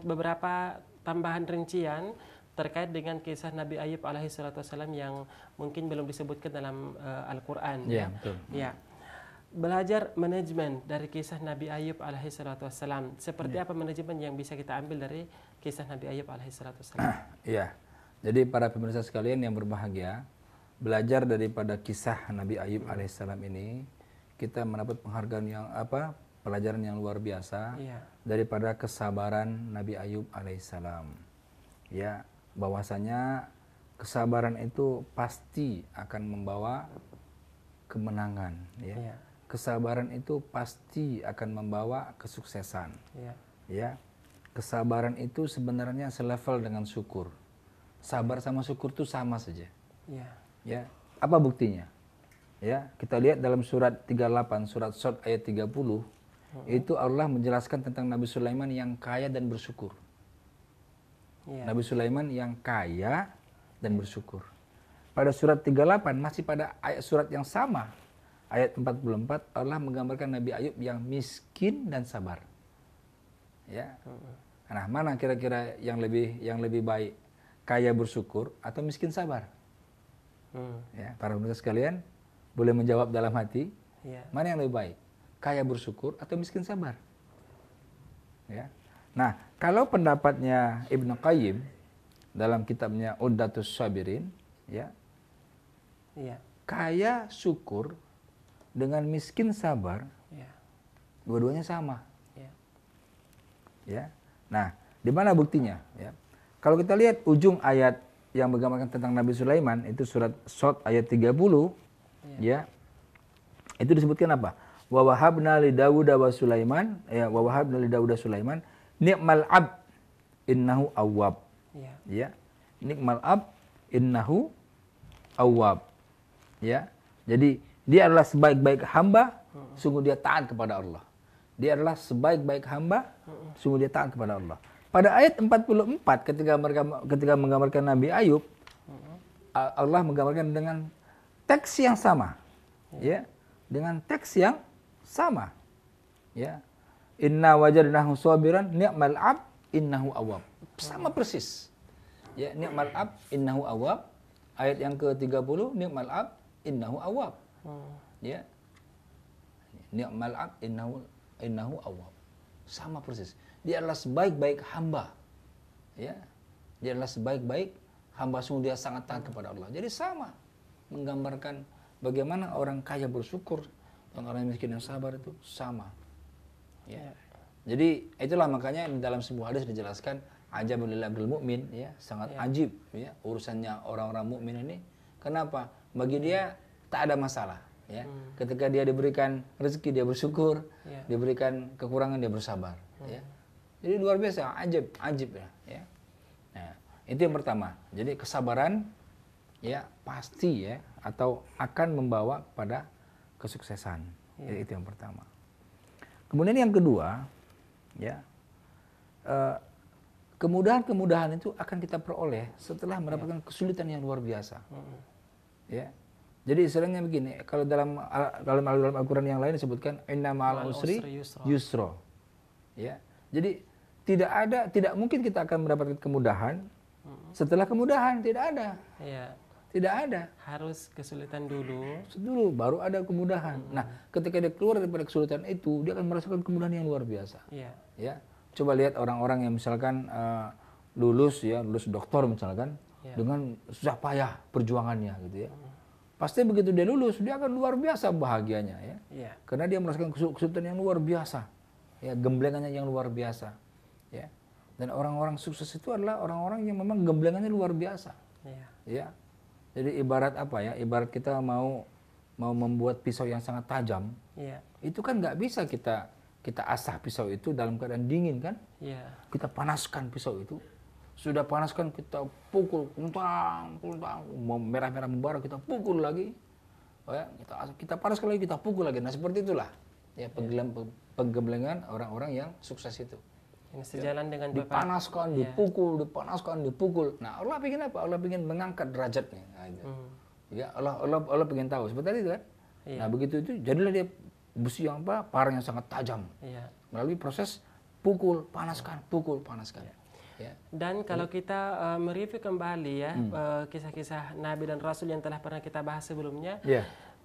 beberapa tambahan rincian terkait dengan kisah Nabi Ayub alaihissalam yang mungkin belum disebutkan dalam Al-Quran. Ya, betul. Ya. Belajar manajemen dari kisah Nabi Ayub alaihissalam. Seperti apa manajemen yang bisa kita ambil dari kisah Nabi Ayub alaihissalam? Iya. Jadi para pemirsa sekalian yang berbahagia, belajar daripada kisah Nabi Ayub alaihissalam ini, kita mendapat penghargaan yang pelajaran yang luar biasa daripada kesabaran Nabi Ayub alaihissalam. Ya, bahwasanya kesabaran itu pasti akan membawa kemenangan. Ya. Kesabaran itu pasti akan membawa kesuksesan. Ya, kesabaran itu sebenarnya selevel dengan syukur. Sabar sama syukur itu sama saja. Ya, apa buktinya? Ya, kita lihat dalam surat 38, surat Shad ayat 30, itu Allah menjelaskan tentang Nabi Sulaiman yang kaya dan bersyukur. Nabi Sulaiman yang kaya dan bersyukur. Pada surat 38 masih pada ayat surat yang sama, ayat 44, Allah menggambarkan Nabi Ayub yang miskin dan sabar. Ya. Nah, mana kira-kira yang lebih baik? Kaya bersyukur atau miskin sabar? Ya, para pemirsa sekalian boleh menjawab dalam hati. Mana yang lebih baik? Kaya bersyukur atau miskin sabar? Ya. Nah, kalau pendapatnya Ibnu Qayyim dalam kitabnya Uddatus Sabirin, ya. Kaya syukur dengan miskin sabar, dua-duanya sama. Ya. Nah, di mana buktinya? Ya. Kalau kita lihat ujung ayat yang menggambarkan tentang Nabi Sulaiman, itu surat Shad ayat 30, ya. Itu disebutkan apa? Wa wahabna li Dawuda wa Sulaiman, ya, wa wahabna li Dawuda Sulaiman, ni'mal ab innahu awwab. Ya. Ni'mal ab innahu awwab. Ya. Jadi dia adalah sebaik-baik hamba, sungguh dia taat kepada Allah. Dia adalah sebaik-baik hamba, sungguh dia taat kepada Allah. Pada ayat 44 ketika menggambarkan Nabi Ayub, Allah menggambarkan dengan teks yang sama. Ya. Dengan teks yang sama. Ya. Inna wajadnahu sabiran ni'mal ab innahu awwab. Sama persis. Ya, ni'mal ab innahu awwab. Ayat yang ke-30, ni'mal ab innahu awwab. Ya. Ni'mal ab innahu awwab. Sama persis. Dia adalah sebaik-baik hamba. Ya. Dia adalah sebaik-baik hamba, sungguh dia sangat taat kepada Allah. Jadi sama menggambarkan bagaimana orang kaya bersyukur dan orang miskin yang sabar itu sama. Ya. Jadi itulah makanya dalam sebuah hadis dijelaskan ajabul lil abdul mukmin, ya, sangat ajib ya urusannya orang-orang mukmin ini. Kenapa? Bagi dia tak ada masalah, Ya. Ketika dia diberikan rezeki dia bersyukur, Ya. diberikan kekurangan dia bersabar. Ya. Jadi luar biasa, ajib ya. Ya. Nah, itu yang pertama. Jadi kesabaran ya pasti ya atau akan membawa pada kesuksesan. Jadi itu yang pertama. Kemudian yang kedua, ya kemudahan-kemudahan itu akan kita peroleh setelah mendapatkan kesulitan yang luar biasa. Ya. Jadi istilahnya begini, kalau dalam Al-Qur'an yang lain disebutkan inna ma'al usri yusra. Ya. Jadi tidak mungkin kita akan mendapatkan kemudahan setelah kemudahan, tidak ada. Ya. Tidak ada. Harus kesulitan dulu. Dulu baru ada kemudahan. Nah, ketika dia keluar daripada kesulitan itu, dia akan merasakan kemudahan yang luar biasa. Iya. Ya. Coba lihat orang-orang yang misalkan lulus doktor misalkan dengan susah payah perjuangannya gitu ya. Pasti begitu dia lulus, dia akan luar biasa bahagianya ya. Iya. Karena dia merasakan kesulitan yang luar biasa. Ya, gemblengannya yang luar biasa. Ya. Dan orang-orang sukses itu adalah orang-orang yang memang gemblengannya luar biasa. Iya. Ya. Jadi ibarat apa ya? Ibarat kita mau membuat pisau yang sangat tajam. Iya. Itu kan nggak bisa kita asah pisau itu dalam keadaan dingin kan? Iya. Kita panaskan pisau itu. Sudah panaskan kita pukul, puntang, merah-merah membara kita pukul lagi. Oh ya, kita panaskan lagi, kita pukul lagi. Nah, seperti itulah ya penggemblengan orang-orang yang sukses itu. Yang sejalan dengan dipanaskan, dipukul. Nah, Allah ingin apa? Allah ingin mengangkat derajatnya. Nah, itu. Ya, Allah ingin tahu seperti itu kan? Iya. Nah, begitu itu jadilah dia besi yang parang yang sangat tajam. Iya. Melalui proses pukul, panaskan. Iya. Ya. Dan kalau kita mereview kembali ya kisah-kisah Nabi dan Rasul yang telah pernah kita bahas sebelumnya,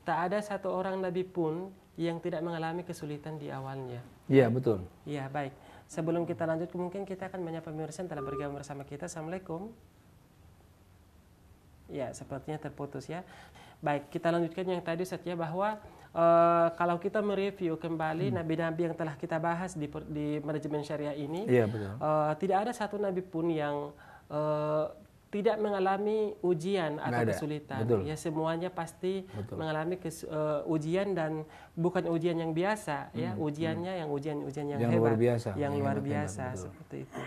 tak ada satu orang Nabi pun yang tidak mengalami kesulitan di awalnya. Iya, betul. Iya, baik. Sebelum kita lanjut, mungkin kita akan menyapa pemirsa yang telah bergabung bersama kita. Assalamualaikum. Ya, sepertinya terputus ya. Baik, kita lanjutkan yang tadi Ustaz ya, bahwa kalau kita mereview kembali nabi-nabi yang telah kita bahas di manajemen syariah ini, betul. Tidak ada satu nabi pun yang tidak mengalami ujian atau kesulitan. Betul. Ya, semuanya pasti mengalami ujian, dan bukan ujian yang biasa ya, ujiannya yang ujian yang hebat, luar biasa, yang luar biasa seperti itu.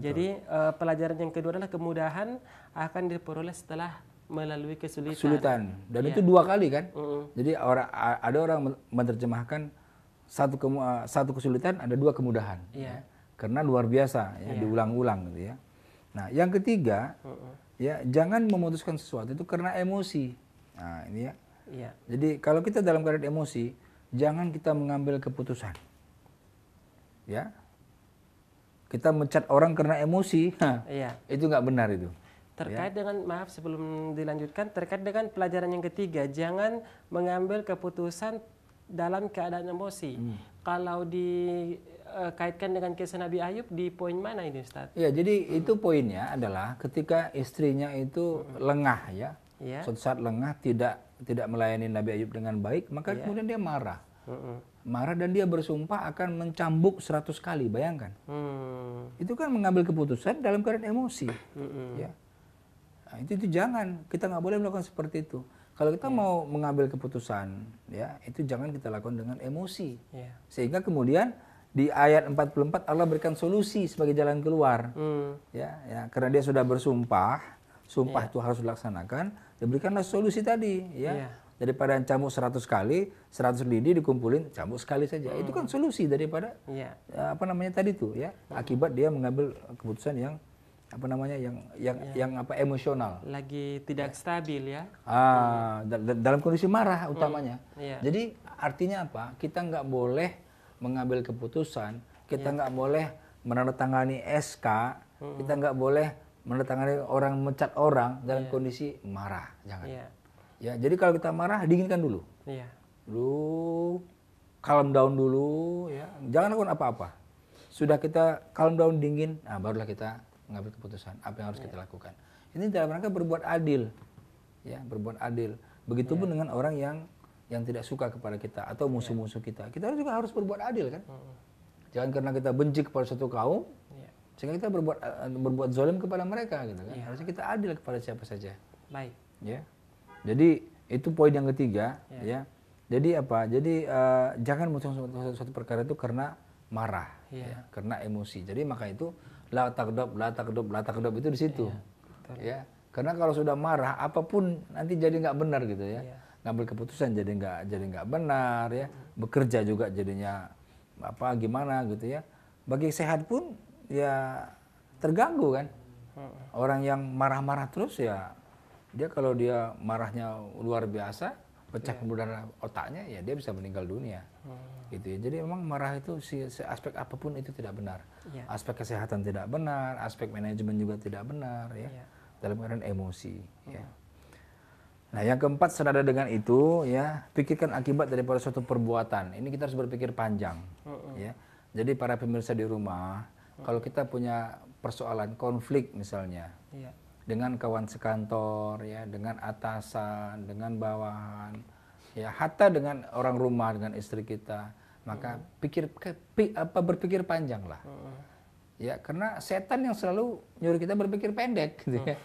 Jadi pelajaran yang kedua adalah kemudahan akan diperoleh setelah melalui kesulitan. Dan itu 2 kali kan. Jadi ada orang menerjemahkan satu kesulitan ada 2 kemudahan. Ya. Karena luar biasa ya, diulang-ulang gitu ya. Nah, yang ketiga ya, jangan memutuskan sesuatu itu karena emosi. Nah, ini ya. Iya. Jadi kalau kita dalam keadaan emosi, jangan kita mengambil keputusan. Ya. Kita mencat orang karena emosi, itu nggak benar itu. Terkait dengan, maaf sebelum dilanjutkan, terkait dengan pelajaran yang ketiga, jangan mengambil keputusan dalam keadaan emosi. Kalau dikaitkan dengan kisah Nabi Ayub, di poin mana ini Ustaz? Ya, jadi itu poinnya adalah ketika istrinya itu lengah ya, suatu saat lengah tidak melayani Nabi Ayub dengan baik, maka kemudian dia marah. Marah dan dia bersumpah akan mencambuk 100 kali, bayangkan. Itu kan mengambil keputusan dalam keadaan emosi. Ya. Nah, itu jangan, kita nggak boleh melakukan seperti itu. Kalau kita mau mengambil keputusan, ya itu jangan kita lakukan dengan emosi. Sehingga kemudian di ayat 44 Allah berikan solusi sebagai jalan keluar. Ya, karena dia sudah bersumpah, sumpah itu harus dilaksanakan, diberikanlah solusi tadi, ya. Daripada cambuk 100 kali, 100 lidi dikumpulin, cambuk sekali saja. Itu kan solusi daripada tadi tuh ya. Akibat dia mengambil keputusan yang emosional, lagi tidak stabil ya. Dalam kondisi marah utamanya. Jadi artinya apa? Kita nggak boleh mengambil keputusan, kita nggak boleh menandatangani SK, kita nggak boleh menandatangani orang, mencat orang dalam kondisi marah, jangan. Ya, jadi kalau kita marah, dinginkan dulu. Dulu calm down dulu, ya. Jangan lakukan apa-apa. Sudah kita calm down, dingin, nah barulah kita mengambil keputusan apa yang harus kita lakukan. Ini dalam rangka berbuat adil, ya, berbuat adil. Begitupun dengan orang yang tidak suka kepada kita atau musuh-musuh kita. Kita juga harus berbuat adil kan. Jangan karena kita benci kepada suatu kaum, sehingga kita berbuat zalim kepada mereka gitu kan. Harusnya kita adil kepada siapa saja. Baik. Ya. Jadi Itu poin yang ketiga, ya. Jadi apa? Jadi jangan memutuskan suatu perkara itu karena marah, ya, karena emosi. Jadi maka itu la taghdab, la taghdab, la taghdab itu di situ. Ya. Karena kalau sudah marah apapun nanti jadi nggak benar gitu ya. Ngambil keputusan jadi nggak benar ya. Bekerja juga jadinya apa gimana gitu ya. Bagi sehat pun ya terganggu kan. Orang yang marah-marah terus ya dia kalau dia marahnya luar biasa, pecah pembuluh darah otaknya ya dia bisa meninggal dunia. Gitu ya. Jadi memang marah itu aspek apapun itu tidak benar. Aspek kesehatan tidak benar, aspek manajemen juga tidak benar ya. Dalam keadaan emosi ya. Nah, yang keempat senada dengan itu ya, pikirkan akibat daripada suatu perbuatan. Ini kita harus berpikir panjang ya. Jadi para pemirsa di rumah, kalau kita punya persoalan konflik misalnya dengan kawan sekantor ya, dengan atasan, dengan bawahan ya, hatta dengan orang rumah, dengan istri kita, maka berpikir panjang lah. Ya, karena setan yang selalu nyuruh kita berpikir pendek gitu ya.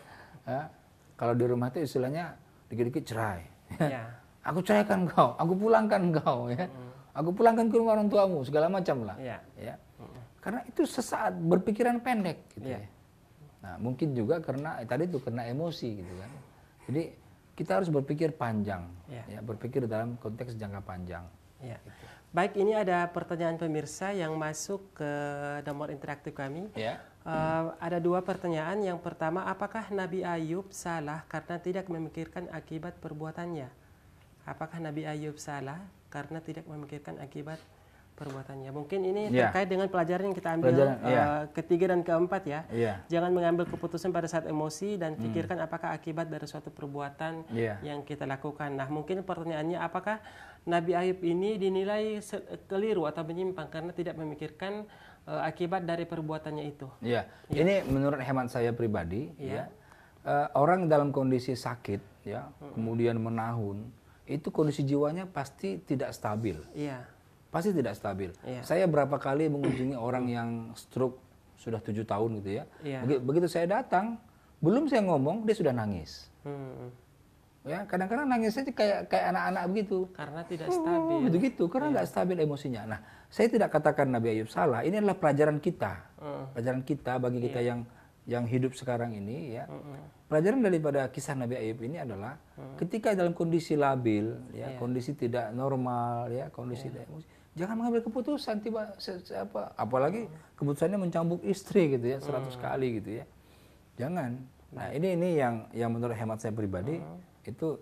Kalau di rumah itu istilahnya dikit-dikit cerai. Aku ceraikan kau, aku pulangkan kau ya. Aku pulangkan ke rumah orang tuamu, segala macam lah. Ya. Karena itu sesaat berpikiran pendek gitu ya. Nah, mungkin juga karena tadi itu karena emosi gitu kan. Jadi kita harus berpikir panjang, ya, berpikir dalam konteks jangka panjang. Gitu. Baik, ini ada pertanyaan pemirsa yang masuk ke nomor interaktif kami. Ada dua pertanyaan. Yang pertama, apakah Nabi Ayub salah karena tidak memikirkan akibat perbuatannya? Apakah Nabi Ayub salah karena tidak memikirkan akibat perbuatannya? Mungkin ini terkait dengan pelajaran yang kita ambil ketiga dan keempat ya. Jangan mengambil keputusan pada saat emosi dan pikirkan apakah akibat dari suatu perbuatan yang kita lakukan. Nah, mungkin pertanyaannya, apakah Nabi Ayub ini dinilai keliru atau menyimpang karena tidak memikirkan akibat dari perbuatannya itu? Ini menurut hemat saya pribadi, orang dalam kondisi sakit, kemudian menahun, itu kondisi jiwanya pasti tidak stabil. Pasti tidak stabil. Saya berapa kali mengunjungi orang yang stroke sudah 7 tahun gitu ya. Begitu saya datang, belum saya ngomong dia sudah nangis. Ya, kadang-kadang nangisnya kayak anak-anak begitu. Karena tidak stabil. Begitu, karena nggak stabil emosinya. Nah, saya tidak katakan Nabi Ayub salah. Ini adalah pelajaran kita. Pelajaran kita bagi kita yang hidup sekarang ini ya. Pelajaran daripada kisah Nabi Ayub ini adalah ketika dalam kondisi labil, ya, kondisi tidak normal, ya, kondisi tidak emosi, jangan mengambil keputusan apalagi keputusannya mencambuk istri gitu ya 100 kali gitu ya. Jangan. Nah, ini yang menurut hemat saya pribadi itu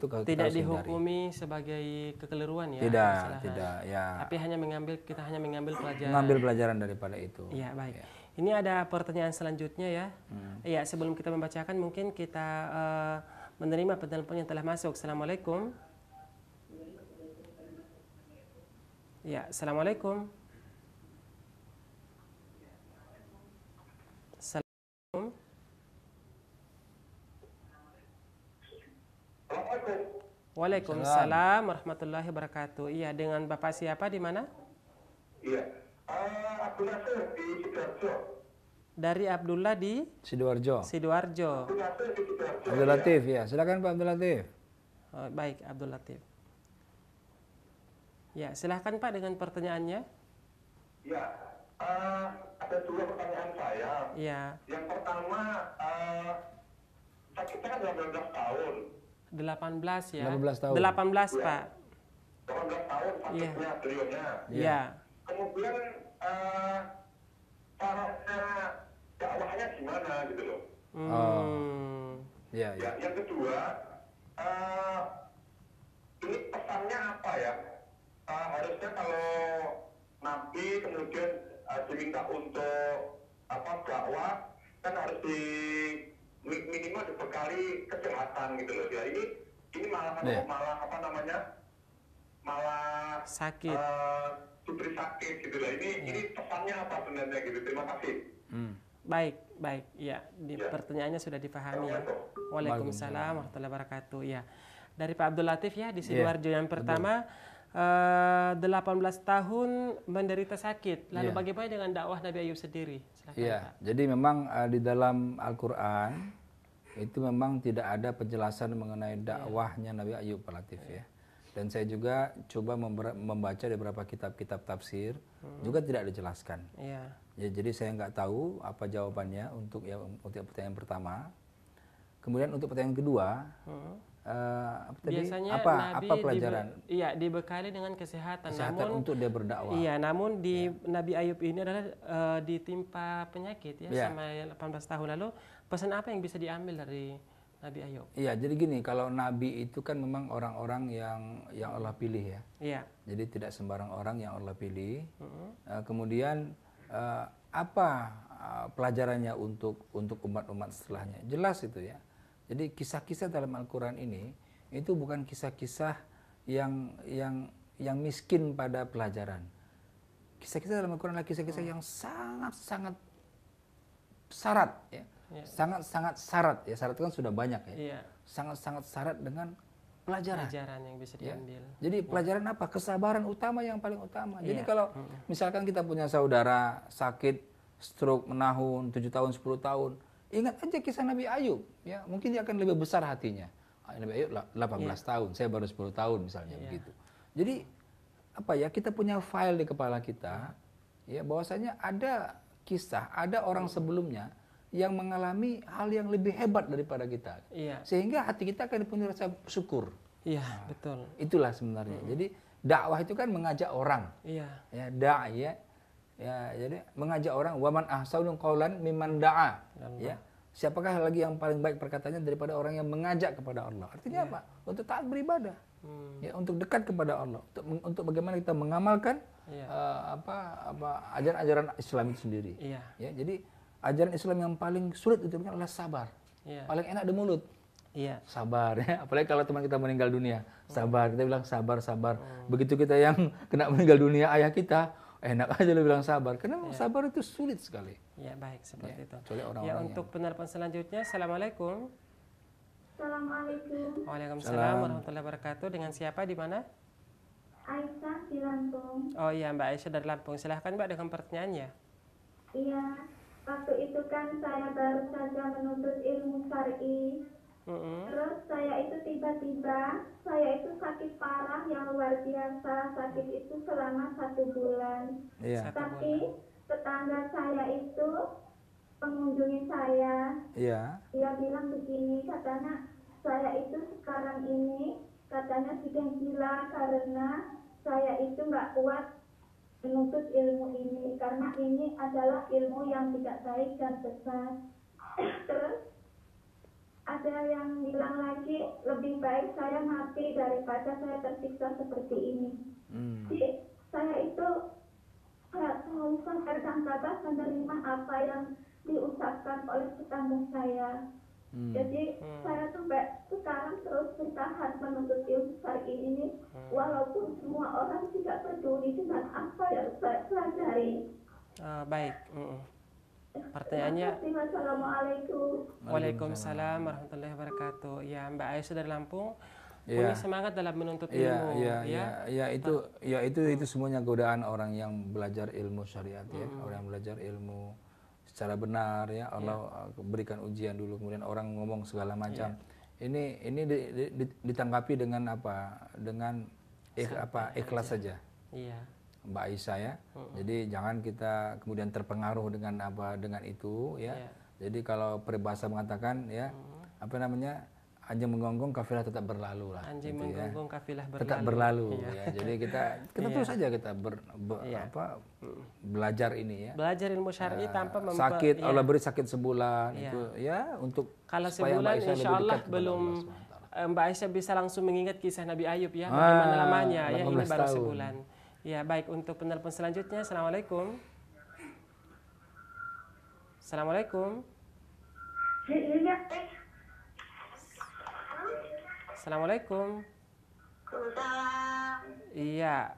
kalau tidak dihukumi sebagai kekeliruan ya. Tidak ya. Tapi kita hanya mengambil pelajaran. Mengambil pelajaran daripada itu. Iya, baik. Ini ada pertanyaan selanjutnya ya. Iya, sebelum kita membacakan mungkin kita menerima penelpon yang telah masuk. Assalamualaikum. Ya, assalamualaikum. Assalamualaikum. Waalaikumsalam warahmatullahi wabarakatuh. Iya, dengan Bapak siapa di mana? Iya, Abdul Nasir di Sidoarjo. Dari Abdullah di Sidoarjo. Abdul Latif ya, silakan Pak Abdul Latif. Oh, baik, Abdul Latif. Ya, silahkan Pak dengan pertanyaannya. Ya, ada 2 pertanyaan saya. Ya. Yang pertama, sakitnya kan 18 tahun. 18 ya. 18 tahun. 18 Pak. 18 tahun sakitnya beliaunya. Iya. Kemudian caranya dakwahnya gimana gitu loh. Ya. Yang kedua, ini pesannya apa ya? Harusnya kalau Nabi kemudian diminta untuk dakwah, kan harus minimal dibekali kesehatan gitu loh. Ya ini malah sakit. diberi sakit gitu loh. Ini pesannya apa sebenarnya gitu. Terima kasih. Baik. Ya, pertanyaannya sudah dipahami ya. Waalaikumsalam warahmatullahi wabarakatuh. Ya. Dari Pak Abdul Latif ya di Sidoarjo. Yang pertama, 18 tahun menderita sakit. Lalu bagaimana dengan dakwah Nabi Ayub sendiri? Iya, jadi memang di dalam Al-Qur'an itu memang tidak ada penjelasan mengenai dakwahnya Nabi Ayub, Pak Latif ya. Dan saya juga coba membaca di beberapa kitab-kitab tafsir, juga tidak dijelaskan. Iya. Ya, jadi saya nggak tahu apa jawabannya untuk pertanyaan pertama. Kemudian untuk pertanyaan kedua, apa tadi? Biasanya Apa pelajaran? Dibekali dengan kesehatan. Kesehatan untuk dia berdakwah. Iya, namun di Nabi Ayub ini adalah ditimpa penyakit ya sama 18 tahun lalu. Pesan apa yang bisa diambil dari Nabi Ayub? Iya, jadi gini, kalau Nabi itu kan memang orang-orang yang Allah pilih ya. Iya. Jadi tidak sembarang orang yang Allah pilih. Kemudian apa pelajarannya untuk umat-umat setelahnya? Jelas itu ya. Jadi kisah-kisah dalam Al-Quran ini itu bukan kisah-kisah yang miskin pada pelajaran. Kisah-kisah dalam Al-Quran adalah kisah-kisah yang sangat-sangat syarat ya. Sangat-sangat syarat ya. Syarat kan sudah banyak ya. Iya. Sangat-sangat syarat dengan pelajaran yang bisa diambil. Ya. Jadi pelajaran apa? Kesabaran utama yang paling utama. Jadi kalau misalkan kita punya saudara sakit, stroke menahun 7 tahun, 10 tahun, ingat aja kisah Nabi Ayub ya, mungkin dia akan lebih besar hatinya. Nabi Ayub 18 tahun, saya baru 10 tahun misalnya begitu. Jadi apa ya, kita punya file di kepala kita ya, bahwasanya ada kisah, ada orang sebelumnya yang mengalami hal yang lebih hebat daripada kita. Sehingga hati kita akan punya rasa syukur. Iya, betul. Itulah sebenarnya. Jadi dakwah itu kan mengajak orang. Iya. Ya, da'i ya, jadi mengajak orang, waman ahsanu qaulan mimman da'a. Ya. Siapakah lagi yang paling baik perkataannya daripada orang yang mengajak kepada Allah? Artinya apa? Untuk taat beribadah. Ya, untuk dekat kepada Allah, untuk bagaimana kita mengamalkan ajaran-ajaran Islam itu sendiri. Ya, jadi ajaran Islam yang paling sulit itu adalah sabar. Paling enak di mulut. Sabar ya. Apalagi kalau teman kita meninggal dunia, sabar. Kita bilang sabar, sabar. Begitu kita yang kena meninggal dunia ayah kita, enak aja lo bilang sabar. Karena sabar itu sulit sekali. Ya, baik, seperti itu. Ya, untuk penelpon selanjutnya, Assalamualaikum. Assalamualaikum. Waalaikumsalam warahmatullahi wabarakatuh. Dengan siapa, di mana? Aisyah di Lampung. Oh iya, Mbak Aisyah dari Lampung. Silahkan Mbak dengan pertanyaannya. Iya, waktu itu kan saya baru saja menuntut ilmu syar'i. Terus saya itu tiba-tiba, saya itu sakit parah yang luar biasa. Sakit itu selama 1 bulan. Tapi tetangga saya itu mengunjungi saya. Dia bilang begini, katanya saya itu sekarang ini katanya sudah gila karena saya itu nggak kuat menuntut ilmu ini karena ini adalah ilmu yang tidak baik dan besar. Terus ada yang bilang lagi lebih baik saya mati daripada saya tersiksa seperti ini. Jadi saya itu haruskan tabah menerima apa yang diucapkan oleh tetangga saya. Jadi saya sampai sekarang terus bertahan menuntut ilmu syar'i ini walaupun semua orang tidak peduli dengan apa yang saya pelajari. Baik. Pertanyaannya. Assalamualaikum. Waalaikumsalam warahmatullahi wabarakatuh. Ya, Mbak Aisyah dari Lampung punya semangat dalam menuntut ilmu. Itu semuanya godaan orang yang belajar ilmu syariat ya, orang yang belajar ilmu secara benar ya. Allah berikan ujian dulu, kemudian orang ngomong segala macam. Ini ditanggapi dengan apa? Dengan ikhlas saja. Mbak Aisyah ya. Jadi jangan kita kemudian terpengaruh dengan itu ya. Jadi kalau peribahasa mengatakan ya, anjing menggonggong kafilah tetap berlalu lah. Anjing gitu menggonggong kafilah berlalu. Tetap berlalu ya. Jadi kita terus saja kita belajar ini ya. Belajar ilmu syar'i tanpa sakit, Allah beri sakit sebulan itu ya untuk kalau sebulan insyaallah belum Mbak Aisyah bisa langsung mengingat kisah Nabi Ayub ya, bagaimana lamanya ya, ini baru sebulan. Ya, baik, untuk penelpon selanjutnya. Assalamualaikum. Assalamualaikum. Assalamualaikum. Iya,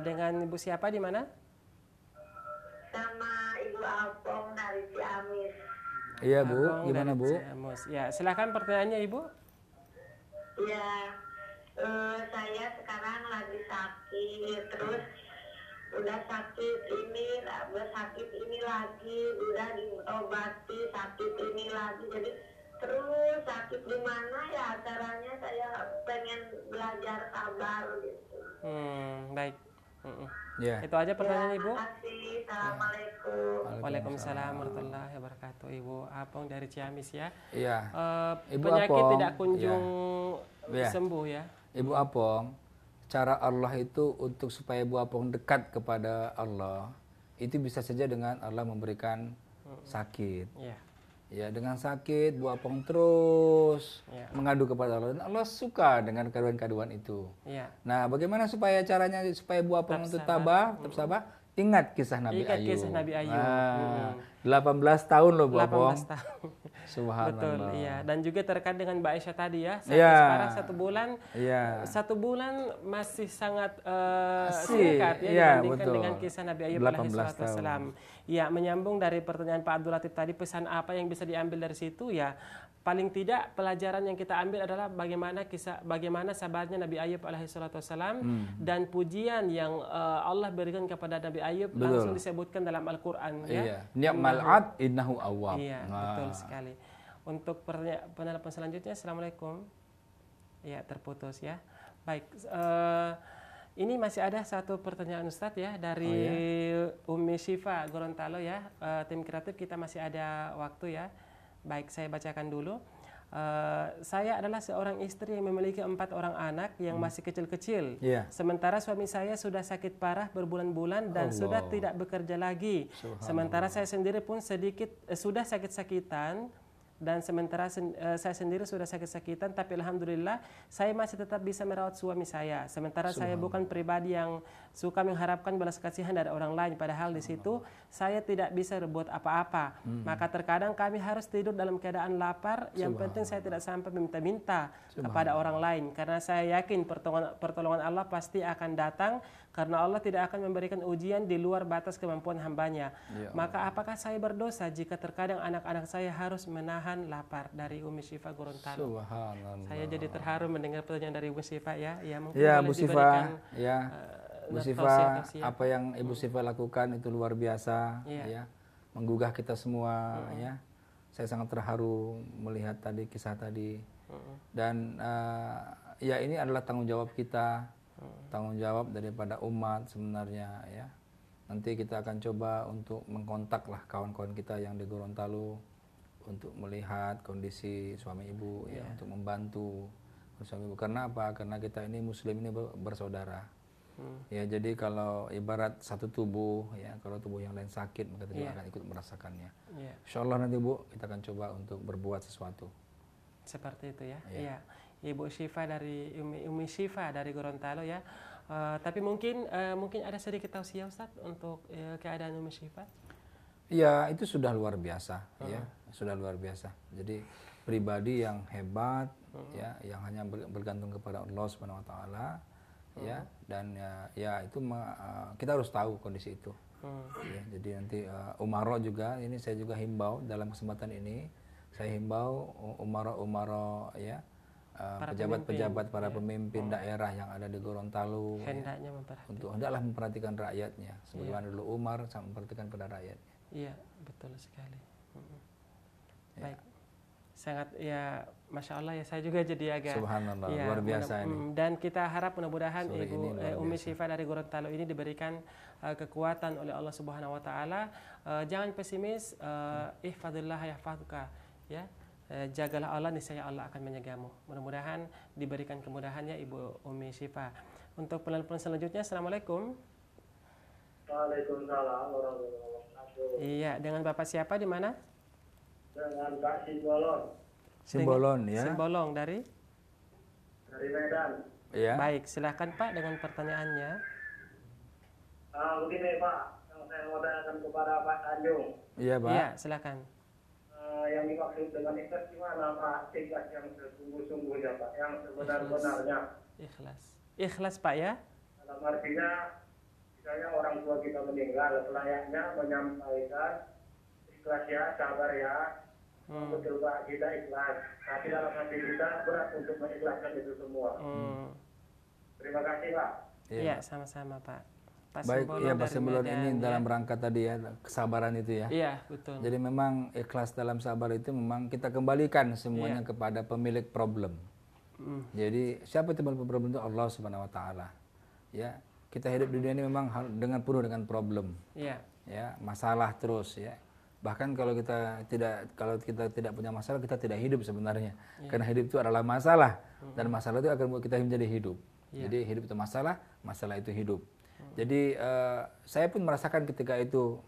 dengan Ibu siapa di mana? Sama Ibu Alpong dari Ciamis. Iya Bu, gimana Bu? Ya, silakan pertanyaannya Ibu. Iya, saya sekarang lagi sakit, terus udah sakit ini lagi, udah diobati sakit ini lagi, jadi Terus sakit di mana ya caranya saya pengen belajar sabar gitu. Baik. Ya. Itu aja pertanyaan Ibu. Terima kasih. Assalamualaikum. Waalaikumsalam warahmatullahi wabarakatuh. Ibu Apong dari Ciamis ya. Iya. Ibu Penyakit Apong, tidak kunjung Ya. sembuh ya. Ibu Apong, cara Allah itu untuk supaya Ibu Apong dekat kepada Allah, itu bisa saja dengan Allah memberikan sakit. Iya. Ya, dengan sakit Bu Apong terus Ya. mengadu kepada Allah, dan Allah suka dengan kaduan-kaduan itu. Iya. Nah, bagaimana supaya supaya Bu Apong Tetap tetap tabah, tetap sabar? Ingat kisah Nabi Ingat Ayub. kisah Nabi Ayub. Nah, 18 tahun loh Bu Apong. 18 tahun. Subhanallah. Betul, iya. Dan juga terkait dengan Mbak Aisyah tadi ya, sakit Iya. parah 1 bulan. Iya. 1 bulan masih sangat Asik. singkat ya Iya, dibandingkan betul. dengan kisah Nabi Ayub 18 alaihissalam. Ya, menyambung dari pertanyaan Pak Abdul Latif tadi, pesan apa yang bisa diambil dari situ ya? Paling tidak pelajaran yang kita ambil adalah bagaimana sabarnya Nabi Ayub alaihissalam dan pujian yang Allah berikan kepada Nabi Ayub Betul. langsung disebutkan dalam Al-Qur'an ya. Iya. Ni'mal 'abd innahu awwab. Iya, Nah. betul sekali. Untuk penelpon selanjutnya, Assalamualaikum. Ya, terputus ya. Baik, ini masih ada satu pertanyaan Ustadz ya dari Umi Syifa Gorontalo ya. Tim kreatif kita masih ada waktu ya. Baik, saya bacakan dulu. Saya adalah seorang istri yang memiliki 4 orang anak yang masih kecil-kecil. Iya. Sementara suami saya sudah sakit parah berbulan-bulan dan sudah tidak bekerja lagi. Sementara saya sendiri pun sudah sakit-sakitan. Dan sementara saya sendiri sudah sakit-sakitan, tapi alhamdulillah saya masih tetap bisa merawat suami saya. Sementara saya bukan pribadi yang suka mengharapkan balas kasihan dari orang lain, padahal di situ saya tidak bisa berbuat apa-apa. Maka terkadang kami harus tidur dalam keadaan lapar. Yang penting saya tidak sampai meminta-minta kepada orang lain, karena saya yakin pertolongan Allah pasti akan datang, karena Allah tidak akan memberikan ujian di luar batas kemampuan hambanya. Maka apakah saya berdosa jika terkadang anak-anak saya harus menahan lapar? Dari Umi Syifa Gorontalo. Subhanallah. Saya jadi terharu mendengar pertanyaan dari Ibu Syifa ya. Ya, mungkin Ya, boleh Bu Syifa, diberikan, ya. Bu Syifa, tausiah-tausiah. apa yang Ibu Syifa lakukan itu luar biasa, Iya. ya. Menggugah kita semua, ya. Saya sangat terharu melihat tadi kisah tadi. Dan ya ini adalah tanggung jawab kita, tanggung jawab daripada umat sebenarnya, ya. Nanti kita akan coba untuk mengkontak lah kawan-kawan kita yang di Gorontalo untuk melihat kondisi suami ibu, ya, untuk membantu suami ibu. Karena apa? Karena kita ini Muslim ini bersaudara. Ya, jadi kalau ibarat satu tubuh, ya, kalau tubuh yang lain sakit maka kita juga akan ikut merasakannya. Insya Allah nanti Bu kita akan coba untuk berbuat sesuatu. Seperti itu ya. Iya. Ibu Syifa dari Umi Syifa dari Gorontalo ya. Tapi mungkin ada sedikit tausiah Ustaz untuk keadaan Umi Syifa. Ya, itu sudah luar biasa, ya, sudah luar biasa. Jadi pribadi yang hebat, ya, yang hanya bergantung kepada Allah Subhanahu Wa Taala, ya, dan ya itu kita harus tahu kondisi itu. Ya, jadi nanti umaro juga, ini saya juga himbau dalam kesempatan ini, saya himbau umaro, ya, pejabat-pejabat, para pemimpin daerah yang ada di Gorontalo, hendaknya hendaklah memperhatikan rakyatnya, sebagaimana dulu Umar sangat memperhatikan pada rakyatnya. Iya, betul sekali. Baik, sangat ya, masya Allah ya, saya juga jadi agak Subhanallah, ya, luar biasa ini. Dan kita harap mudah-mudahan Sore Ibu ini Umi Syifa dari Gorontalo ini diberikan kekuatan oleh Allah Subhanahu Wa Taala. Jangan pesimis, ihfadillah yahfaduka, ya. Jagalah Allah, niscaya Allah akan menjagamu. Mudah-mudahan diberikan kemudahannya Ibu Umi Syifa. Untuk penelpon selanjutnya, Assalamualaikum. Waalaikumsalam warahmatullahi wabarakatuh. Iya, dengan Bapak siapa di mana? Dengan Pak Simbolon Simbolon, ya. Simbolong dari Medan. Ya. Baik, silahkan Pak dengan pertanyaannya. Begini Pak, yang saya mau tanyakan kepada Pak Tanjung. Iya, Pak. Iya, silakan. Yang dimaksud dengan ikhlas gimana Pak? Ikhlas yang sesungguh-sungguhnya Pak, yang sebenar-benarnya. Ikhlas Pak ya. Dalam artinya, misalnya orang tua kita meninggal, selayaknya menyampaikan ikhlas ya, sabar ya. Betul Pak, kita ikhlas. Tapi dalam hati kita berat untuk mengikhlaskan itu semua. Terima kasih Pak. Iya, sama-sama Pak. Pak Baik, Simbolon ya Pak dari Simbolon Medan, ini ya. dalam rangka tadi ya, kesabaran itu ya. Iya, betul. Jadi memang ikhlas dalam sabar itu memang kita kembalikan semuanya kepada pemilik problem. Jadi siapa itu pemilik problem itu? Allah Subhanahu wa taala. Ya, kita hidup di dunia ini memang dengan penuh dengan problem. Iya. Ya, masalah terus ya. Bahkan kalau kita tidak punya masalah, kita tidak hidup sebenarnya. Karena hidup itu adalah masalah dan masalah itu akan membuat kita menjadi hidup. Jadi hidup itu masalah, masalah itu hidup. Jadi saya pun merasakan ketika itu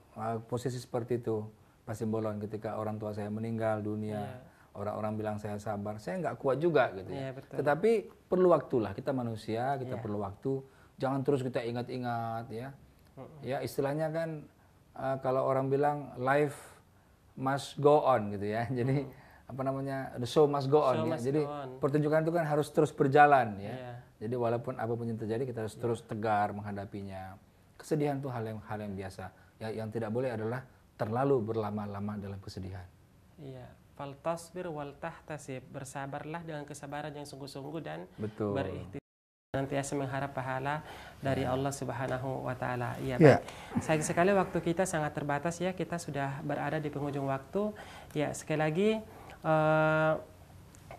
posisi seperti itu, Pak Simbolon, ketika orang tua saya meninggal dunia, orang-orang bilang saya sabar, saya nggak kuat juga gitu ya. Tetapi perlu waktulah, kita manusia, kita perlu waktu. Jangan terus kita ingat-ingat ya. Ya istilahnya kan kalau orang bilang life must go on gitu ya. Jadi apa namanya, the show must go on ya. Jadi pertunjukan itu kan harus terus berjalan ya. Jadi walaupun apapun yang terjadi kita harus terus tegar menghadapinya. Kesedihan itu hal yang biasa. Ya, yang tidak boleh adalah terlalu berlama-lama dalam kesedihan. Iya. Fal tasbir wal tahtasib, bersabarlah dengan kesabaran yang sungguh-sungguh dan berikhtiar, nantiasa mengharap pahala dari Allah Subhanahu wa taala. Iya, baik. Sayang sekali waktu kita sangat terbatas ya. Kita sudah berada di penghujung waktu. Ya, sekali lagi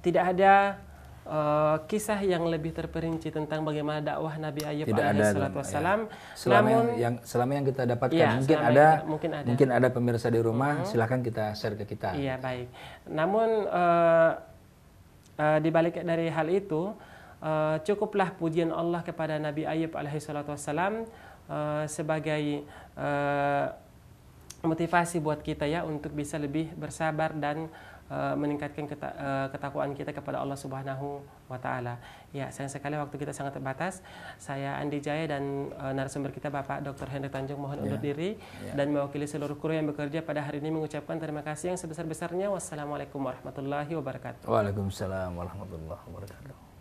tidak ada kisah yang lebih terperinci tentang bagaimana dakwah Nabi Ayub alaihissalam. Selama yang kita dapatkan, mungkin ada pemirsa di rumah, silahkan kita share ke kita. Iya, baik. Namun di balik dari hal itu, cukuplah pujian Allah kepada Nabi Ayub alaihissalam sebagai motivasi buat kita ya untuk bisa lebih bersabar dan meningkatkan ketakwaan kita kepada Allah Subhanahu wa taala. Ya, sayang sekali waktu kita sangat terbatas. Saya Andi Jaya dan narasumber kita Bapak Dr. Hendrik Tanjung mohon undur diri dan mewakili seluruh kru yang bekerja pada hari ini mengucapkan terima kasih yang sebesar-besarnya. Wassalamualaikum warahmatullahi wabarakatuh. Waalaikumsalam warahmatullahi wabarakatuh.